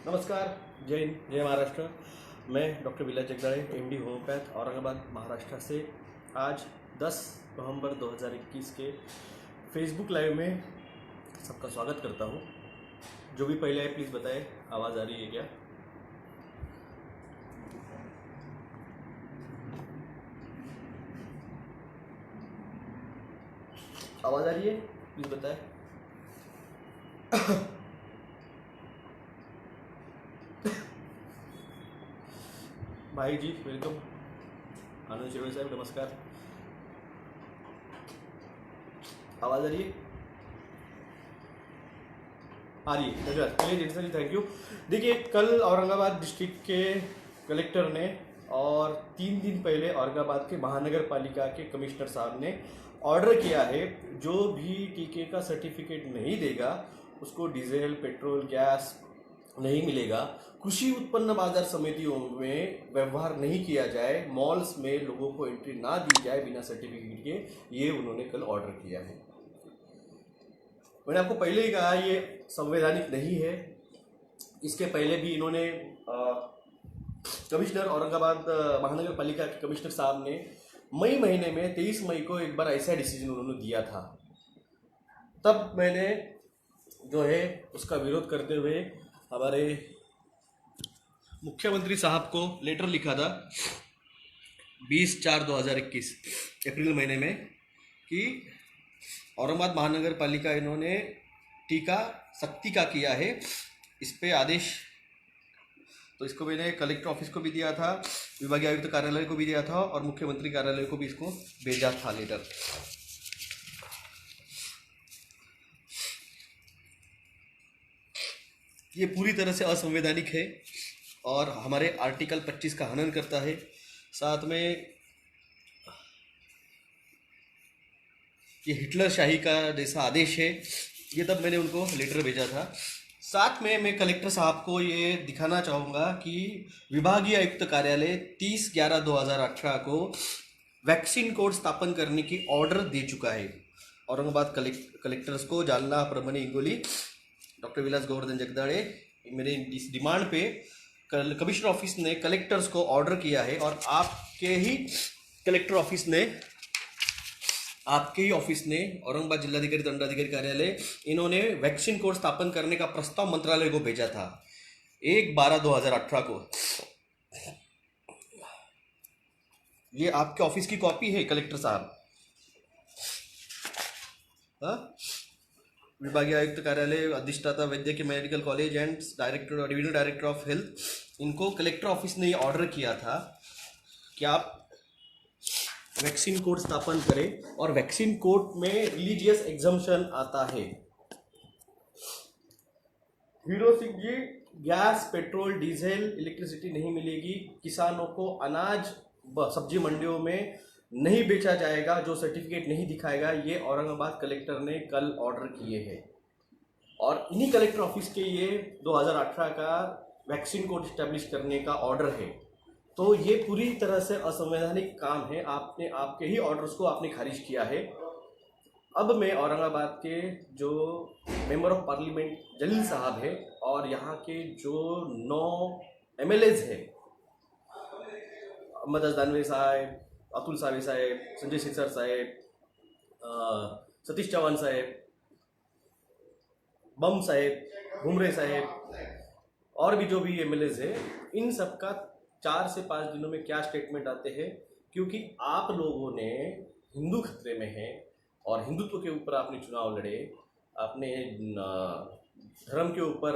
नमस्कार, जय हिंद, जय महाराष्ट्र। मैं डॉक्टर विलास जगदाळे, एमडी होम्योपैथ, औरंगाबाद, महाराष्ट्र से आज 10 नवंबर 2021 के फेसबुक लाइव में सबका स्वागत करता हूं। जो भी पहले आए प्लीज़ बताएं, आवाज़ आ रही है क्या? आवाज़ आ रही है? प्लीज़ बताएं। भाई जी वेलकम। आनंद शिरोळे साहब नमस्कार। आवाज़ आ रही है? आ रही है, धन्यवाद। चलिए जी, थैंक यू। देखिए, कल औरंगाबाद डिस्ट्रिक्ट के कलेक्टर ने और 3 दिन पहले औरंगाबाद के महानगर पालिका के कमिश्नर साहब ने ऑर्डर किया है, जो भी टीके का सर्टिफिकेट नहीं देगा उसको डीजल, पेट्रोल, गैस नहीं मिलेगा। कृषि उत्पन्न बाजार समितियों में व्यवहार नहीं किया जाए, मॉल्स में लोगों को एंट्री ना दी जाए बिना सर्टिफिकेट के, ये उन्होंने कल ऑर्डर किया है। मैंने आपको पहले ही कहा ये संवैधानिक नहीं है। इसके पहले भी इन्होंने कमिश्नर औरंगाबाद महानगर पालिका के कमिश्नर साहब ने मई महीने में 23 मई को एक बार ऐसा डिसीजन उन्होंने दिया था। तब मैंने जो है उसका विरोध करते हुए हमारे मुख्यमंत्री साहब को लेटर लिखा था 20/4/2021 अप्रैल महीने में कि औरंगाबाद महानगर पालिका इन्होंने टीका सख्ती का किया है, इस पे आदेश। तो इसको मैंने कलेक्टर ऑफिस को भी दिया था, विभागीय आयुक्त कार्यालय को भी दिया था और मुख्यमंत्री कार्यालय को भी इसको भेजा था लेटर। ये पूरी तरह से असंवैधानिक है और हमारे आर्टिकल 25 का हनन करता है। साथ में ये हिटलर शाही का जैसा आदेश है। ये तब मैंने उनको लेटर भेजा था। साथ में मैं कलेक्टर साहब को ये दिखाना चाहूँगा कि विभागीय आयुक्त कार्यालय 30/11/2018 को वैक्सीन कोड स्थापन करने की ऑर्डर दे चुका है औरंगाबाद कलेक्टर्स को। जालना, परभणी, हिंगोली, डॉक्टर विलास गोवर्धन जगदाळे, मेरे इस डिमांड पे कमिश्नर ऑफिस ने कलेक्टर्स को ऑर्डर किया है और आपके ही ऑफिस ने औरंगाबाद जिलाधिकारी दंडाधिकारी कार्यालय इन्होंने वैक्सीन कोड स्थापन करने का प्रस्ताव मंत्रालय को भेजा था 1/12/2018 को। ये आपके ऑफिस की कॉपी है कलेक्टर साहब। विभागीय आयुक्त कार्यालय, अधिष्ठाता वैद्यकीय medical college and director, divisional director of health, इनको कलेक्टर ऑफिस ने ये ऑर्डर किया था कि आप वैक्सीन कोड स्थापन करें। और वैक्सीन कोड में रिलीजियस एग्जम्पशन आता है। Hero Singh ji, gas, petrol, diesel, electricity नहीं मिलेगी। किसानों को अनाज सब्जी मंडियों में नहीं बेचा जाएगा जो सर्टिफिकेट नहीं दिखाएगा। ये औरंगाबाद कलेक्टर ने कल ऑर्डर किए हैं और इन्हीं कलेक्टर ऑफिस के ये 2018 का वैक्सीन कोड स्टैब्लिश करने का ऑर्डर है। तो ये पूरी तरह से असंवैधानिक काम है। आपने आपके ही ऑर्डर्स को आपने खारिज किया है। अब मैं औरंगाबाद के जो मेंबर ऑफ पार्लियामेंट जलील साहब है और यहाँ के जो 9 MLAs हैं, अहमद दानवे साहब, अतुल सावे साहेब, संजय सिरसाट साहेब, सतीश चव्हाण साहेब, बम साहेब, घुमरे साहेब और भी जो भी MLAs है, इन सब का 4 से 5 दिनों में क्या स्टेटमेंट आते हैं। क्योंकि आप लोगों ने हिंदू खतरे में है और हिंदुत्व के ऊपर आपने चुनाव लड़े, आपने धर्म के ऊपर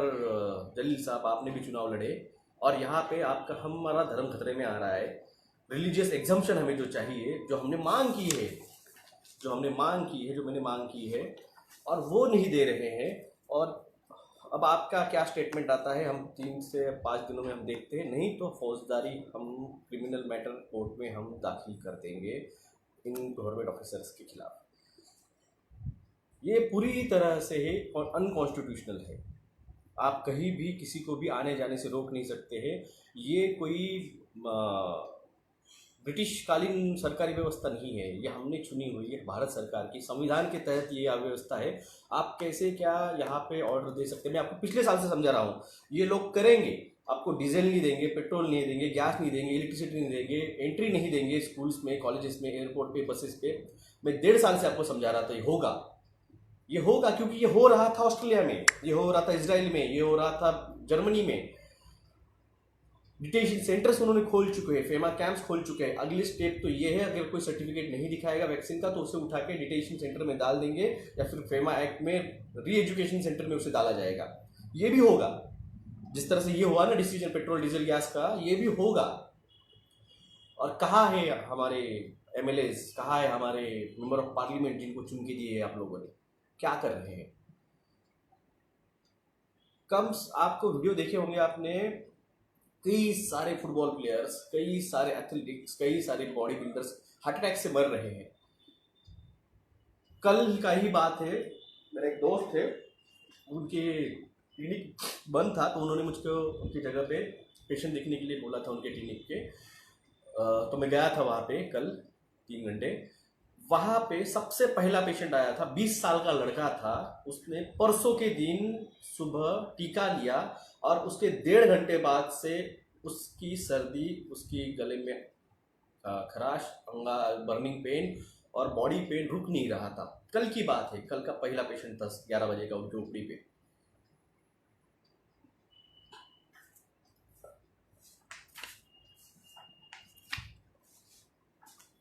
जलील साहब आपने भी चुनाव लड़े और यहाँ पे आपका हमारा धर्म खतरे में आ रहा है। रिलीजियस एग्जम्पशन हमें जो चाहिए, जो हमने मांग की है, जो मैंने मांग की है और वो नहीं दे रहे हैं। और अब आपका क्या स्टेटमेंट आता है, हम 3 से 5 दिनों में हम देखते हैं। नहीं तो फौजदारी, हम क्रिमिनल मैटर कोर्ट में हम दाखिल कर देंगे इन गवर्नमेंट ऑफिसर्स के खिलाफ। ये पूरी तरह से है और अनकॉन्स्टिट्यूशनल है। आप कहीं भी किसी को भी आने जाने से रोक नहीं सकते हैं। ये कोई ब्रिटिश कालीन सरकारी व्यवस्था नहीं है, ये हमने चुनी हुई है भारत सरकार की, संविधान के तहत ये व्यवस्था है। आप कैसे क्या यहाँ पे ऑर्डर दे सकते हैं? मैं आपको पिछले साल से समझा रहा हूँ, ये लोग करेंगे, आपको डीजल नहीं देंगे, पेट्रोल नहीं देंगे, गैस नहीं देंगे, इलेक्ट्रिसिटी नहीं देंगे, एंट्री नहीं देंगे स्कूल्स में, कॉलेजेस में, एयरपोर्ट पे, बसेस पे। मैं 1.5 साल से आपको समझा रहा था ये होगा, ये होगा, क्योंकि ये हो रहा था ऑस्ट्रेलिया में, ये हो रहा था इसराइल में, ये हो रहा था जर्मनी में। डिटेंशन सेंटर्स उन्होंने खोल चुके हैं, फेमा कैंप्स खोल चुके हैं। अगली स्टेप तो ये है, अगर कोई सर्टिफिकेट नहीं दिखाएगा वैक्सीन का तो उसे उठा के डिटेंशन सेंटर में डाल देंगे, या फिर फेमा एक्ट में री एजुकेशन सेंटर में उसे डाला जाएगा। ये भी होगा, जिस तरह से ये हुआ ना डिसीजन पेट्रोल डीजल गैस का, ये भी होगा। और कहाँ है हमारे एमएलएज, कहाँ है हमारे मेंबर ऑफ पार्लियामेंट जिनको चुन के दिए आप लोगों ने, क्या कर रहे हैं? कम आपको वीडियो देखे होंगे आपने, कई सारे फुटबॉल प्लेयर्स, कई सारे एथलेटिक्स, कई सारे बॉडी बिल्डर्स हार्ट अटैक से मर रहे हैं। कल का ही बात है, मेरे एक दोस्त थे, उनके क्लिनिक बंद था तो उन्होंने मुझको उनकी जगह पे पेशेंट देखने के लिए बोला था उनके क्लिनिक के। तो मैं गया था वहाँ पे कल 3 घंटे। वहाँ पे सबसे पहला पेशेंट आया था, 20 साल का लड़का था। उसने परसों के दिन सुबह टीका लिया और उसके 1.5 घंटे बाद से उसकी सर्दी, उसकी गले में खराश, बर्निंग पेन और बॉडी पेन रुक नहीं रहा था। कल की बात है, कल का पहला पेशेंट था 11 बजे का उनकी ओपीडी पे।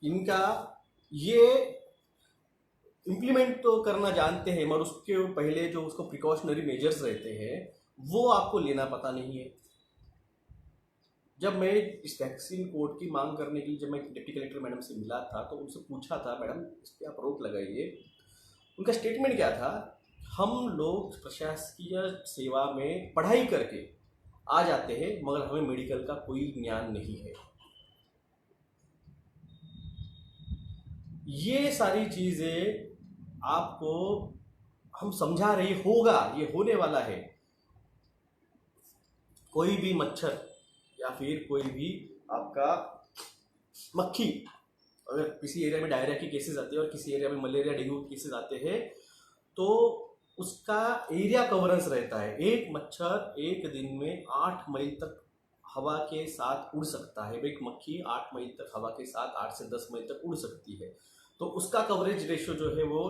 इनका ये इम्प्लीमेंट तो करना जानते हैं, मगर उसके पहले जो उसको प्रिकॉशनरी मेजर्स रहते हैं वो आपको लेना पता नहीं है। जब मैं इस वैक्सीन कोड की मांग करने के लिए जब मैं डिप्टी कलेक्टर मैडम से मिला था तो उनसे पूछा था, मैडम इस पर आप रोक लगाइए। उनका स्टेटमेंट क्या था, हम लोग प्रशासकीय सेवा में पढ़ाई करके आ जाते हैं मगर हमें मेडिकल का कोई ज्ञान नहीं है। ये सारी चीज़ें आपको हम समझा रहे, होगा, ये होने वाला है। कोई भी मच्छर या फिर कोई भी आपका मक्खी, अगर किसी एरिया में डायरिया की केसेस आते हैं और किसी एरिया में मलेरिया डेंगू के केसेस आते हैं तो उसका एरिया कवरेंस रहता है। एक मच्छर एक दिन में 8 मील तक हवा के साथ उड़ सकता है। एक मक्खी 8 मील तक हवा के साथ 8 से 10 मील तक उड़ सकती है। तो उसका कवरेज रेशियो जो है वो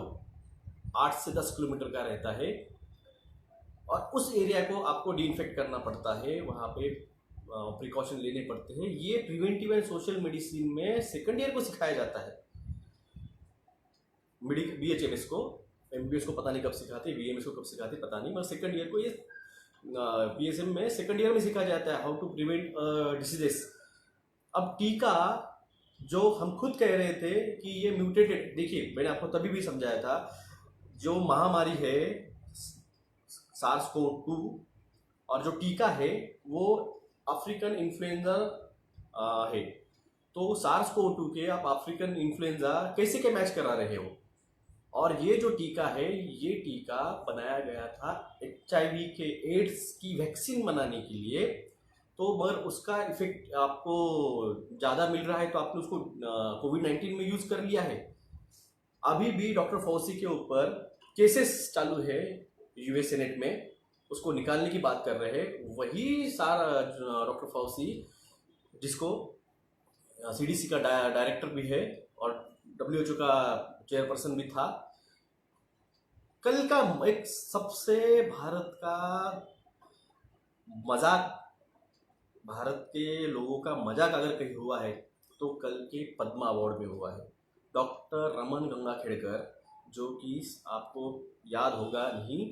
8 से 10 किलोमीटर का रहता है और उस एरिया को आपको डिइंफेक्ट करना पड़ता है, वहाँ पे प्रिकॉशन लेने पड़ते हैं। ये प्रिवेंटिव एंड सोशल मेडिसिन में सेकंड ईयर को सिखाया जाता है। बीएचएमएस को, एमबीबीएस को पता नहीं कब सिखाते, बीएमएस को कब सिखाते पता नहीं, मगर सेकंड ईयर को ये बीएसएम में सेकंड ईयर में सिखाया जाता है हाउ टू प्रिवेंट डिसीजेस। अब टीका जो हम खुद कह रहे थे कि ये म्यूटेटेड, देखिए मैंने आपको तभी भी समझाया था, जो महामारी है SARS-CoV-2 और जो टीका है वो अफ्रीकन इन्फ्लुएंजा है। तो SARS-CoV-2 के आप अफ्रीकन इन्फ्लुएंजा कैसे के मैच करा रहे हो? और ये जो टीका है, ये टीका बनाया गया था HIV के एड्स की वैक्सीन बनाने के लिए। तो मगर उसका इफेक्ट आपको ज़्यादा मिल रहा है तो आपने उसको कोविड-19 में यूज़ कर लिया है। अभी भी डॉक्टर फॉसी के ऊपर केसेस चालू है यूएस सेनेट में, उसको निकालने की बात कर रहे हैं। वही सारा डॉक्टर फॉसी जिसको सीडीसी का डायरेक्टर भी है और WHO का चेयरपर्सन भी था। कल का एक सबसे भारत का मजाक, भारत के लोगों का मजाक अगर कहीं हुआ है तो कल के पद्मा अवार्ड में हुआ है। डॉक्टर रमन गंगाखेड़कर, जो कि आपको याद होगा नहीं,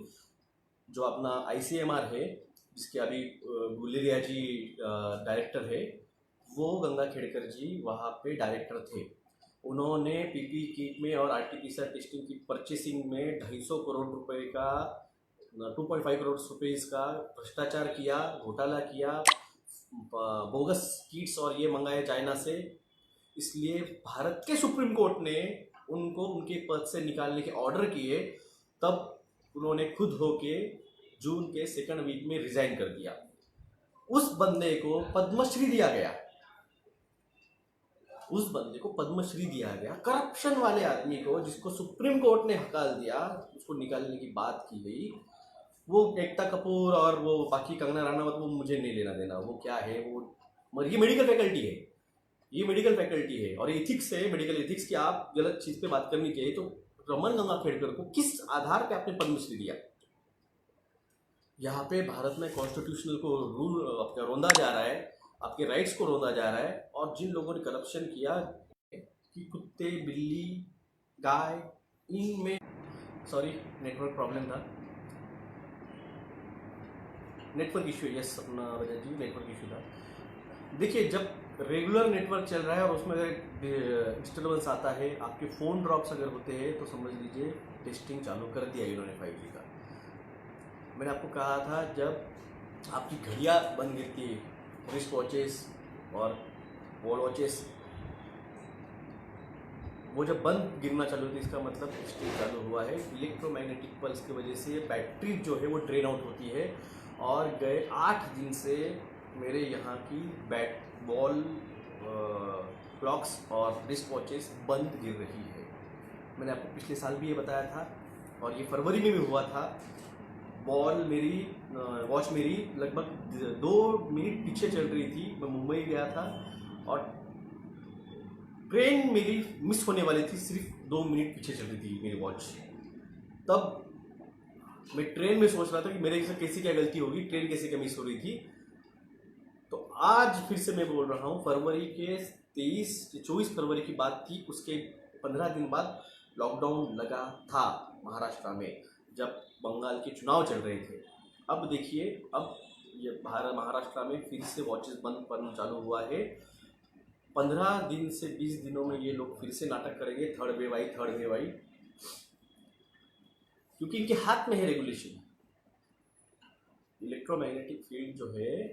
जो अपना ICMR है जिसके अभी गुलेरिया जी डायरेक्टर है, वो गंगाखेड़कर जी वहाँ पे डायरेक्टर थे। उन्होंने PPE किट में और RT-PCR टेस्टिंग की परचेसिंग में 250 करोड़ रुपए का 2.5 करोड़ रुपीज़ का भ्रष्टाचार किया, घोटाला किया, बोगस किट्स और ये मंगाए चाइना से। इसलिए भारत के सुप्रीम कोर्ट ने उनको उनके पद से निकालने के ऑर्डर किए, तब उन्होंने खुद होके जून के 2nd वीक में रिजाइन कर दिया। उस बंदे को पद्मश्री दिया गया। उस बंदे को पद्मश्री दिया गया, करप्शन वाले आदमी को जिसको सुप्रीम कोर्ट ने हकाल दिया, उसको निकालने की बात की गई। वो एकता कपूर और वो बाकी कंगना रनावत, वो मुझे नहीं लेना देना, वो क्या है वो, ये मेडिकल फैकल्टी है, ये मेडिकल फैकल्टी है और एथिक्स है, मेडिकल एथिक्स की आप गलत चीज़ पे बात करनी चाहिए। तो रमन गंगा खेड़कर को किस आधार पे आपने पद्मश्री दिया? यहाँ पे भारत में कॉन्स्टिट्यूशनल को रूल आपका रोंदा जा रहा है, आपके राइट्स को रोंदा जा रहा है। और जिन लोगों ने करप्शन किया कि कुत्ते, बिल्ली, गाय, इनमें, सॉरी नेटवर्क प्रॉब्लम था, नेटवर्क इशू, यस अपना वजह जी नेटवर्क इशू था। देखिए, जब रेगुलर नेटवर्क चल रहा है और उसमें अगर डिस्टर्बेंस आता है, आपके फ़ोन ड्रॉप्स अगर होते हैं, तो समझ लीजिए टेस्टिंग चालू कर दिया इन्होंने 5G का। मैंने आपको कहा था जब आपकी घड़ियाँ बंद गिरती है, रिस्ट वॉचेस और वॉल वॉचेस, वो जब बंद गिरना चालू होती है, इसका मतलब टेस्टिंग चालू हुआ है। इलेक्ट्रोमैग्नेटिक पल्स की वजह से बैटरी जो है वो ड्रेन आउट होती है। और गए 8 दिन से मेरे यहाँ की वॉल क्लॉक्स और रिस्ट वॉचेस बंद गिर रही है। मैंने आपको पिछले साल भी ये बताया था और ये फरवरी में भी हुआ था। वॉच मेरी लगभग 2 मिनट पीछे चल रही थी। मैं मुंबई गया था और ट्रेन मेरी मिस होने वाली थी, सिर्फ 2 मिनट पीछे चल रही थी मेरी वॉच। तब मैं ट्रेन में सोच रहा था कि मेरे से कैसी क्या गलती होगी, ट्रेन कैसे क्या मिस हो रही थी। तो आज फिर से मैं बोल रहा हूँ, फरवरी के 24 फरवरी की बात थी, उसके 15 दिन बाद लॉकडाउन लगा था महाराष्ट्र में, जब बंगाल के चुनाव चल रहे थे। अब देखिए, अब ये महाराष्ट्र में फिर से वॉचेस बंद करना चालू हुआ है। 15 दिन से 20 दिनों में ये लोग फिर से नाटक करेंगे, थर्ड वेव आई, क्योंकि इनके हाथ में है रेगुलेशन। इलेक्ट्रोमैग्नेटिक फील्ड जो है,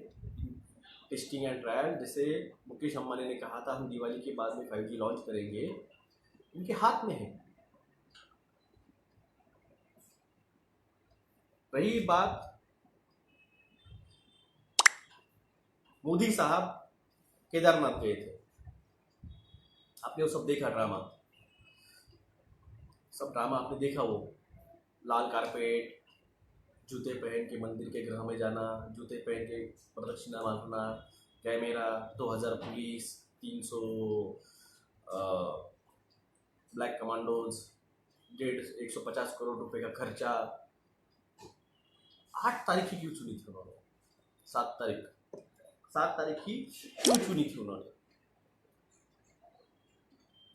टेस्टिंग एंड ट्रायल, जैसे मुकेश अंबानी ने कहा था हम दिवाली के बाद में 5G लॉन्च करेंगे, इनके हाथ में है। रही बात मोदी साहब केदारनाथ गए थे, आपने वो सब देखा ड्रामा, आपने देखा, वो लाल कारपेट, जूते पहन के मंदिर के गृह में जाना, जूते पहन के प्रदक्षिणा मारना, camera, 2000 police, 300 black commandos, 150 crore रुपए का खर्चा। 8 तारीख ही क्यों चुनी थी उन्होंने? 7 तारीख ही क्यों चुनी थी उन्होंने?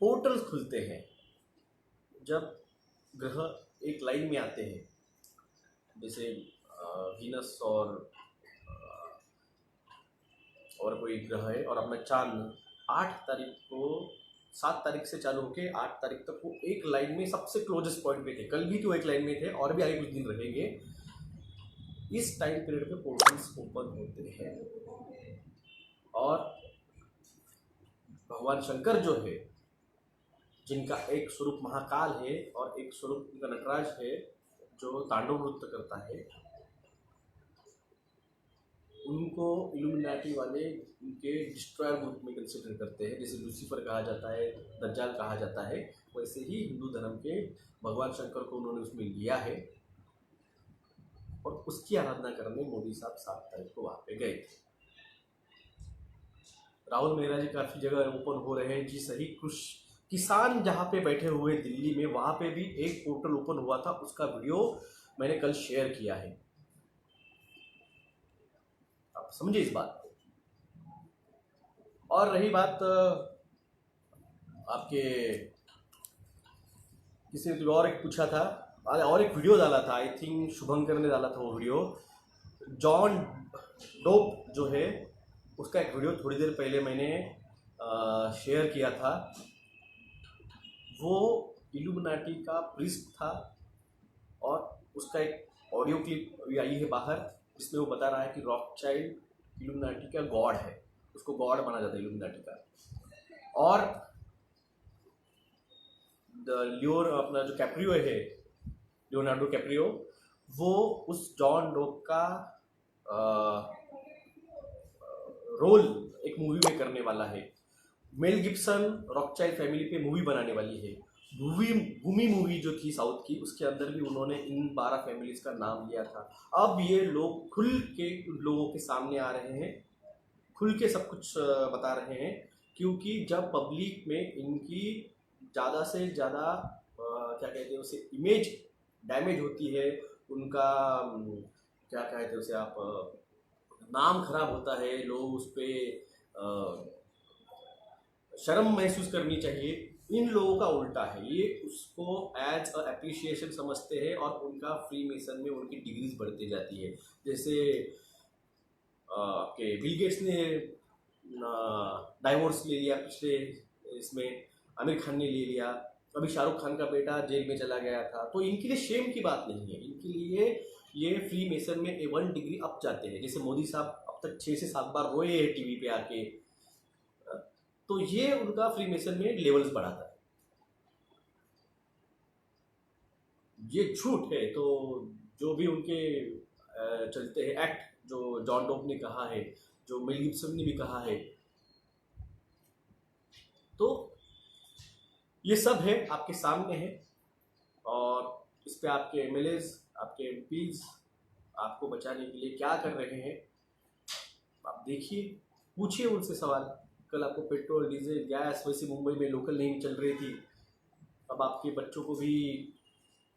पोर्टल्स खुलते हैं जब ग्रह एक लाइन में आते हैं, जैसे वीनस और कोई ग्रह है और अपना चांद 8 तारीख को, 7 तारीख से चालू होके 8 तारीख तक वो एक लाइन में सबसे क्लोजेस्ट पॉइंट पे थे। कल भी तो एक लाइन में थे और भी आगे कुछ दिन रहेंगे। इस टाइम पीरियड पे पोर्टल्स ओपन होते हैं और भगवान शंकर जो है, जिनका एक स्वरूप महाकाल है और एक स्वरूप उनका नटराज है जो तांडव नृत्य करता है, उनको इल्यूमिनाटी वाले उनके डिस्ट्रॉयर ग्रुप में कंसिडर करते हैं। जैसे लूसीफर कहा जाता है, दज्जाल कहा जाता है, वैसे ही हिंदू धर्म के भगवान शंकर को उन्होंने उसमें लिया है और उसकी आराधना करने मोदी साहब 7 तारीख को वहाँ पे गए थे। राहुल मेहरा जी काफ़ी जगह ओपन हो रहे हैं जी, सही। किसान जहाँ पे बैठे हुए दिल्ली में, वहाँ पे भी एक पोर्टल ओपन हुआ था, उसका वीडियो मैंने कल शेयर किया है। आप समझे इस बात को। और रही बात आपके, किसी ने और एक पूछा था और एक वीडियो डाला था, आई थिंक शुभंकर ने डाला था वो वीडियो, जॉन डोप जो है उसका एक वीडियो थोड़ी देर पहले मैंने शेयर किया था। वो इल्यूमिनाटी का प्रीस्ट था और उसका एक ऑडियो क्लिप अभी आई है बाहर, जिसमें वो बता रहा है कि रॉकचाइल्ड इल्यूमिनाटी का गॉड है, उसको गॉड माना जाता है इल्यूमिनाटी का। और अपना जो कैप्रियो है, लियोनार्डो कैप्रियो, वो उस जॉन डोप का रोल एक मूवी में करने वाला है। मेल गिब्सन रॉकचाइल्ड फैमिली पे मूवी बनाने वाली है। भूमि मूवी जो थी साउथ की, उसके अंदर भी उन्होंने इन 12 फैमिलीज का नाम लिया था। अब ये लोग खुल के लोगों के सामने आ रहे हैं, खुल के सब कुछ बता रहे हैं, क्योंकि जब पब्लिक में इनकी ज़्यादा से ज़्यादा क्या कहते हैं उसे, इमेज डैमेज होती है, उनका क्या कहते हैं उसे आप, नाम खराब होता है, लोग उस पर शर्म महसूस करनी चाहिए। इन लोगों का उल्टा है, ये उसको एज अ एप्रिसिएशन समझते हैं और उनका फ्री मेसन में उनकी डिग्रीज बढ़ती जाती है। जैसे आपके बिल गेट्स ने डाइवोर्स ले लिया पिछले इसमें, आमिर खान ने ले लिया, अभी शाहरुख खान का बेटा जेल में चला गया था। तो इनके लिए शेम की बात नहीं है, इनके लिए ये फ्री मेसन में 1 डिग्री अप जाते हैं। जैसे मोदी साहब अब तक 6 से 7 बार रोए हैं टीवी पे आके, तो ये उनका फ्री मेसन में लेवल्स बढ़ाता है। ये झूठ है। तो जो भी उनके चलते हैं एक्ट, जो जॉन डोप ने कहा है, जो मेल गिब्सन ने भी कहा है, तो ये सब है आपके सामने है। और इस पे आपके एमएलएज, आपके एमपीज आपको बचाने के लिए क्या कर रहे हैं, आप देखिए, पूछिए उनसे सवाल। कल आपको पेट्रोल, डीजल, गैस, वैसे मुंबई में लोकल नहीं चल रही थी, अब आपके बच्चों को भी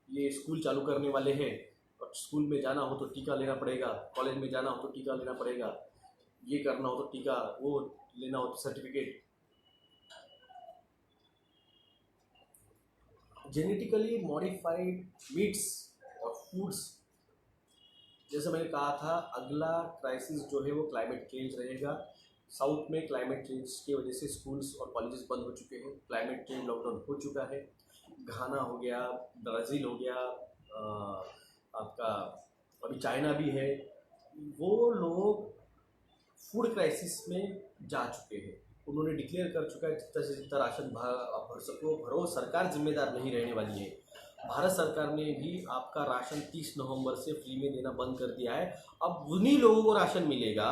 ये स्कूल चालू करने वाले हैं, और स्कूल में जाना हो तो टीका लेना पड़ेगा, कॉलेज में जाना हो तो टीका लेना पड़ेगा, ये करना हो तो टीका, वो लेना हो तो सर्टिफिकेट। जेनेटिकली मॉडिफाइड मीट्स और फूड्स, जैसे मैंने कहा था, अगला क्राइसिस जो है वो क्लाइमेट चेंज रहेगा। साउथ में क्लाइमेट चेंज की वजह से स्कूल्स और कॉलेजेस बंद हो चुके हैं, क्लाइमेट चेंज लॉकडाउन हो चुका है। घाना हो गया, ब्राज़ील हो गया, आपका अभी चाइना भी है, वो लोग फूड क्राइसिस में जा चुके हैं। उन्होंने डिक्लेयर कर चुका है जितना से जितना राशन भर सको भरो, सरकार जिम्मेदार नहीं रहने वाली है। भारत सरकार ने भी आपका राशन 30 नवंबर से फ्री में देना बंद कर दिया है। अब उन्हीं लोगों को राशन मिलेगा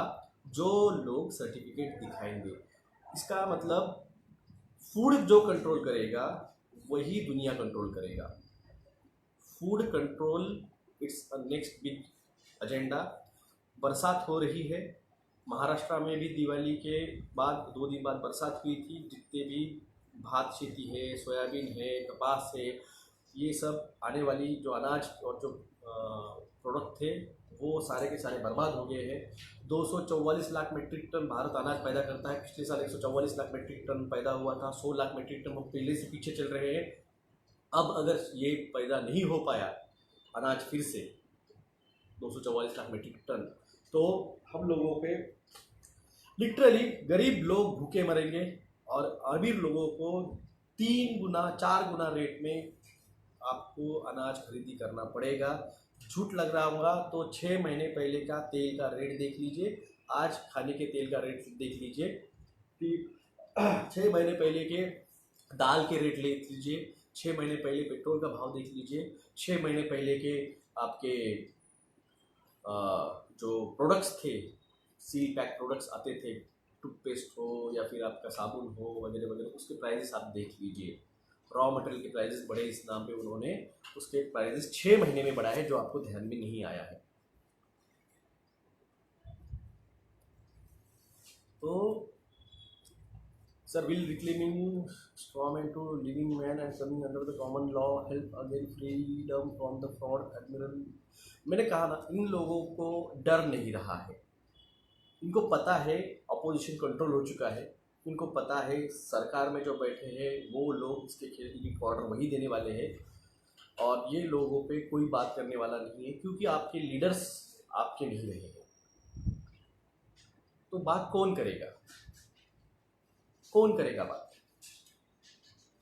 जो लोग सर्टिफिकेट दिखाएंगे। इसका मतलब फूड जो कंट्रोल करेगा वही दुनिया कंट्रोल करेगा। Food control it's a next big agenda. बरसात हो रही है, महाराष्ट्र में भी दिवाली के बाद 2 दिन बाद बरसात हुई थी। जितने भी भात खेती है, सोयाबीन है, कपास है, ये सब आने वाली जो अनाज और जो प्रोडक्ट थे वो सारे के सारे बर्बाद हो गए हैं। 244 लाख मेट्रिक टन भारत अनाज पैदा करता है, पिछले साल 144 लाख मेट्रिक टन पैदा हुआ था, 100 लाख मेट्रिक टन हम पहले से पीछे चल रहे हैं। अब अगर ये पैदा नहीं हो पाया अनाज फिर से 244 लाख मेट्रिक टन, तो हम लोगों पे लिटरली गरीब लोग भूखे मरेंगे और अमीर लोगों को 3 गुना 4 गुना रेट में आपको अनाज खरीदी करना पड़ेगा। झूठ लग रहा होगा तो 6 महीने पहले का तेल का रेट देख लीजिए, आज खाने के तेल का रेट देख लीजिए, 6 महीने पहले के दाल के रेट देख लीजिए, 6 महीने पहले पेट्रोल का भाव देख लीजिए, 6 महीने पहले के आपके जो प्रोडक्ट्स थे, सील पैक प्रोडक्ट्स आते थे, टूथपेस्ट हो या फिर आपका साबुन हो वगैरह वगैरह, उसके प्राइजेस आप देख लीजिए। रॉ मटेरियल के प्राइजेस बढ़े इस नाम पे उन्होंने उसके प्राइजेस 6 महीने में बढ़ा है, जो आपको ध्यान में नहीं आया है। तो sir, will reclaiming strawman to living man and coming under the common law help again freedom from the fraud admiral. मैंने कहा ना, इन लोगों को डर नहीं रहा है, इनको पता है अपोजिशन कंट्रोल हो चुका है, इनको पता है सरकार में जो बैठे हैं वो लोग इसके खिलाफ ऑर्डर वही देने वाले हैं, और ये लोगों पे कोई बात करने वाला नहीं है, क्योंकि आपके लीडर्स आपके नहीं रहे हैं। तो बात कौन करेगा, कौन करेगा बात?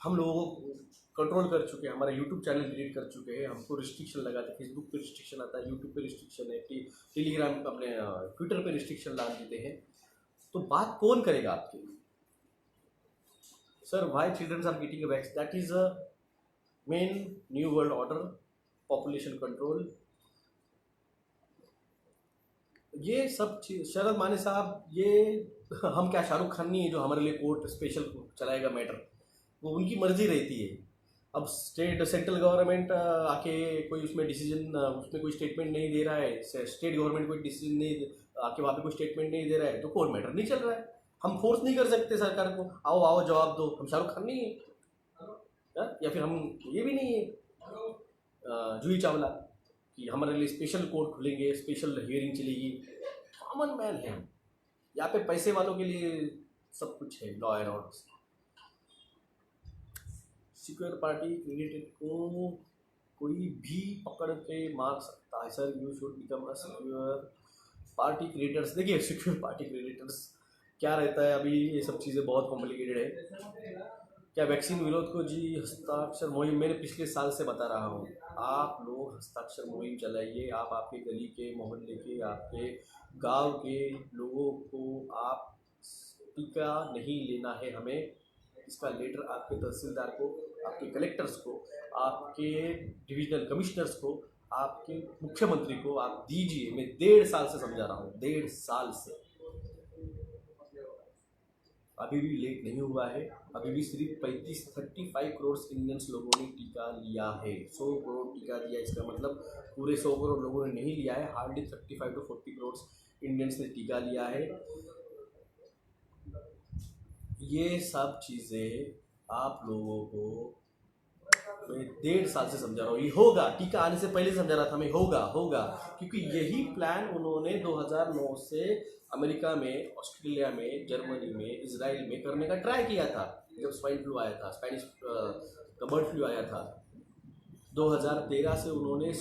हम लोगों को कंट्रोल कर चुके हैं, हमारा यूट्यूब चैनल डिलीट कर चुके हैं, हमको रिस्ट्रिक्शन लगाते, फेसबुक पे रिस्ट्रिक्शन आता है, यूट्यूब पे रिस्ट्रिक्शन है, टेलीग्राम अपने ट्विटर पे रिस्ट्रिक्शन ला देते हैं। तो बात कौन करेगा आपकी? Sir, why childrens are getting vax, that is a main new world order, population control, ये सब चीज। शरद माने साहब, ये हम क्या शाहरुख खान नहीं है जो हमारे लिए कोर्ट स्पेशल चलाएगा मैटर, वो उनकी मर्जी रहती है। अब सेंट्रल गवर्नमेंट आके कोई उसमें डिसीजन, उसमें कोई स्टेटमेंट नहीं दे रहा है, स्टेट गवर्नमेंट कोई डिसीजन नहीं आके वहाँ पे कोई स्टेटमेंट नहीं दे रहा है, तो कोर्ट मैटर नहीं चल रहा है। हम फोर्स नहीं कर सकते सरकार को, आओ आओ जवाब दो। हम शाहरुख खान नहीं है, या फिर हम ये भी नहीं है जूही चावला कि हमारे लिए स्पेशल कोर्ट खुलेंगे, स्पेशल हियरिंग चलेगी। कॉमन मैन है हम, यहाँ पे पैसे वालों के लिए सब कुछ है, law and order. Secure party credited को कोई भी पकड़ के मार सकता है sir, you should become a secure party creators. देखिए सिक्योर पार्टी क्रिएटर्स क्या रहता है, अभी ये सब चीज़ें बहुत कॉम्प्लिकेटेड है। क्या वैक्सीन विरोध को जी हस्ताक्षर मुहिम, मैंने पिछले साल से बता रहा हूँ, आप लोग हस्ताक्षर मुहिम चलाइए। आप आपके गली के, मोहल्ले के, आपके गांव के लोगों को आप टीका नहीं लेना है हमें, इसका लेटर आपके तहसीलदार को, आपके कलेक्टर्स को, आपके डिविजनल कमिश्नर्स को, आपके मुख्यमंत्री को आप दीजिए। मैं 1.5 साल से समझा रहा हूँ, 1.5 साल से, अभी भी लेट नहीं हुआ है। अभी भी सिर्फ 35 करोड़ इंडियंस लोगों ने टीका लिया है। 100 करोड़ टीका दिया, इसका मतलब पूरे 100 करोड़ लोगों ने नहीं लिया है, हार्डली 35 to 40 करोड़ इंडियंस ने टीका लिया है। ये सब चीज़ें आप लोगों को मैं 1.5 साल से समझा रहा हूँ, ये होगा। टीका आने से पहले समझा रहा था मैं, होगा होगा, क्योंकि यही प्लान उन्होंने 2009 से अमेरिका में, ऑस्ट्रेलिया में, जर्मनी में, इजराइल में करने का ट्राई किया था। जब स्वाइन फ्लू आया था, स्पेनिश का बर्ड फ्लू आया था 2013 से, उन्होंने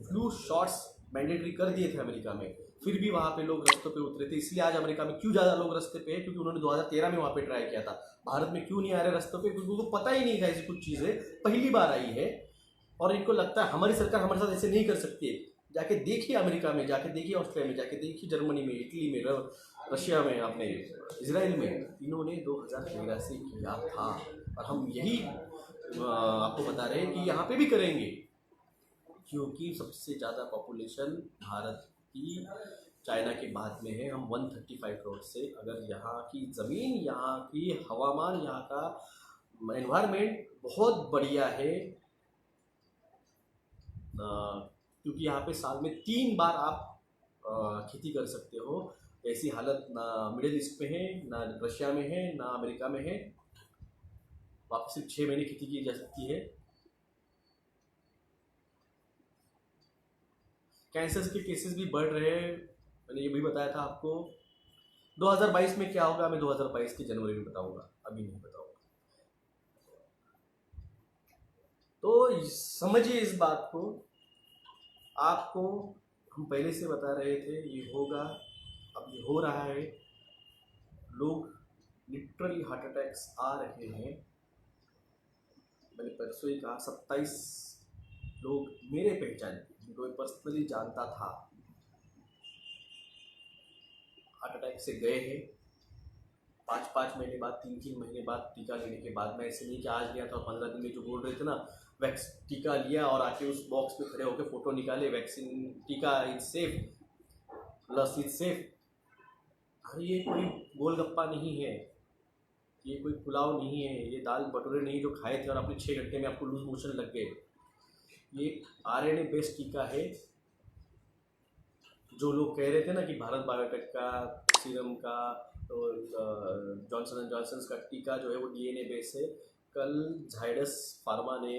फ्लू शॉट्स मैंडेटरी कर दिए थे अमेरिका में, फिर भी वहाँ पे लोग रस्तों पे उतरे थे। इसलिए आज अमेरिका में क्यों ज़्यादा लोग रस्ते पे हैं, क्योंकि उन्होंने 2013 में वहाँ पे ट्राई किया था। भारत में क्यों नहीं आ रहे रस्तों पे, क्योंकि उनको पता ही नहीं था, ऐसी कुछ चीज़ें पहली बार आई है और इनको लगता है हमारी सरकार हमारे साथ ऐसे नहीं कर सकती है। जाके देखिए अमेरिका में, जाके देखिए ऑस्ट्रेलिया में, जाके देखिए जर्मनी में, इटली में, रशिया में, आपने इसराइल में, इन्होंने 2013 से किया था। और हम यही आपको बता रहे हैं कि यहाँ पे भी करेंगे, क्योंकि सबसे ज़्यादा पॉपुलेशन भारत की चाइना के बाद में है। हम 135 करोड़ से, अगर यहाँ की ज़मीन, यहाँ की हवामान, यहाँ का एनवायरनमेंट बहुत बढ़िया है, क्योंकि यहाँ पे साल में 3 बार आप खेती कर सकते हो। ऐसी हालत ना मिडिल ईस्ट में है, ना रशिया में है, ना अमेरिका में है। वहाँ पे सिर्फ 6 महीने खेती की जा सकती है। कैंसर के केसेस भी बढ़ रहे हैं, मैंने ये भी बताया था आपको। 2022 में क्या होगा मैं 2022 की जनवरी में बताऊंगा, अभी नहीं बताऊंगा। तो समझिए इस बात को, आपको हम पहले से बता रहे थे ये होगा, अब ये हो रहा है। लोग लिटरली हार्ट अटैक्स आ रहे हैं। मैंने परसों ही कहा 27 लोग मेरे पहचान के, जिनको मैं पर्सनली जानता था, हार्ट अटैक से गए हैं। 5-5 महीने बाद, 3-3 महीने बाद टीका लेने के बाद में। ऐसे नहीं कि आज लिया था और 15 दिन में जो बोल रहे थे ना, वैक्स टीका लिया और आके उस बॉक्स में खड़े होकर फोटो निकाले, वैक्सीन टीका is safe, plus is safe. अरे ये कोई गोलगप्पा नहीं है, ये कोई पुलाव नहीं है, ये दाल भटूरे नहीं जो खाए थे और अपने 6 घंटे में आपको लूज मोशन लग गए। ये RNA बेस्ड टीका है। जो लोग कह रहे थे ना कि भारत बायोटेक का, सीरम का, तो जॉनसन एंड जॉनसन का टीका जो है वो DNA बेस है। कल जाइडस फार्मा ने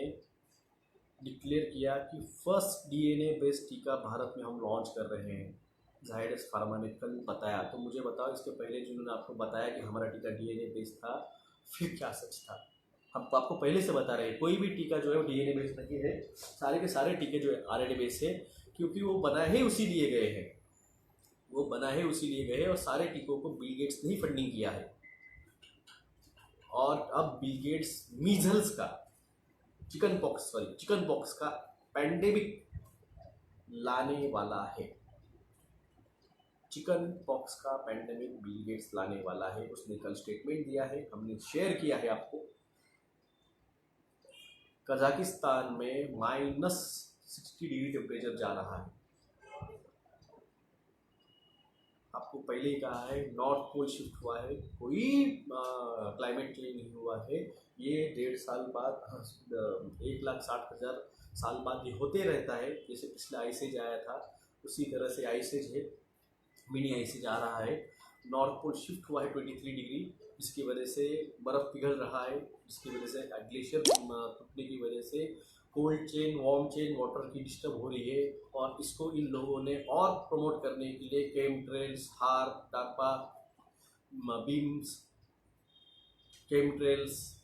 डिक्लेयर किया कि फर्स्ट DNA बेस्ड टीका भारत में हम लॉन्च कर रहे हैं। जाइडस फार्मा ने कल बताया। तो मुझे बताओ, इसके पहले जिन्होंने आपको बताया कि हमारा टीका DNA बेस्ड था, फिर क्या सच था? हम आपको पहले से बता रहे हैं, कोई भी टीका जो है वो DNA बेस्ड नहीं है। सारे के सारे टीके जो है RNA बेस्ड है, क्योंकि वो बनाए ही उसी लिए गए हैं, वो बना है उसी लिए गए। और सारे टीकों को बिल गेट्स ने ही फंडिंग किया है। और अब बिल गेट्स मीजल्स का, चिकन पॉक्स का पैंडेमिक लाने वाला है। चिकन पॉक्स का पैंडेमिक बिल गेट्स लाने वाला है। उसने कल स्टेटमेंट दिया है, हमने शेयर किया है आपको। कजाकिस्तान में -60 डिग्री टेम्परेचर जा रहा है। आपको आपको पहले ही कहा है, नॉर्थ पोल शिफ्ट हुआ है, कोई क्लाइमेट चेंज नहीं हुआ है। ये 1.5 साल बाद 1,60,000 साल बाद ये होते रहता है। जैसे पिछला आइसेज आया था उसी तरह से आइसेज है, मिनी आइसेज आ रहा है। नॉर्थ पोल शिफ्ट हुआ है 23 डिग्री, जिसकी वजह से बर्फ़ पिघल रहा है, जिसकी वजह से ग्लेशियर टूटने की वजह से cold chain, warm chain water की डिस्टर्ब हो रही है। और इसको इन लोगों ने और प्रमोट करने के लिए केम ट्रेल्स, हार्प, डार्पा, बीम्स, केम ट्रेल्स,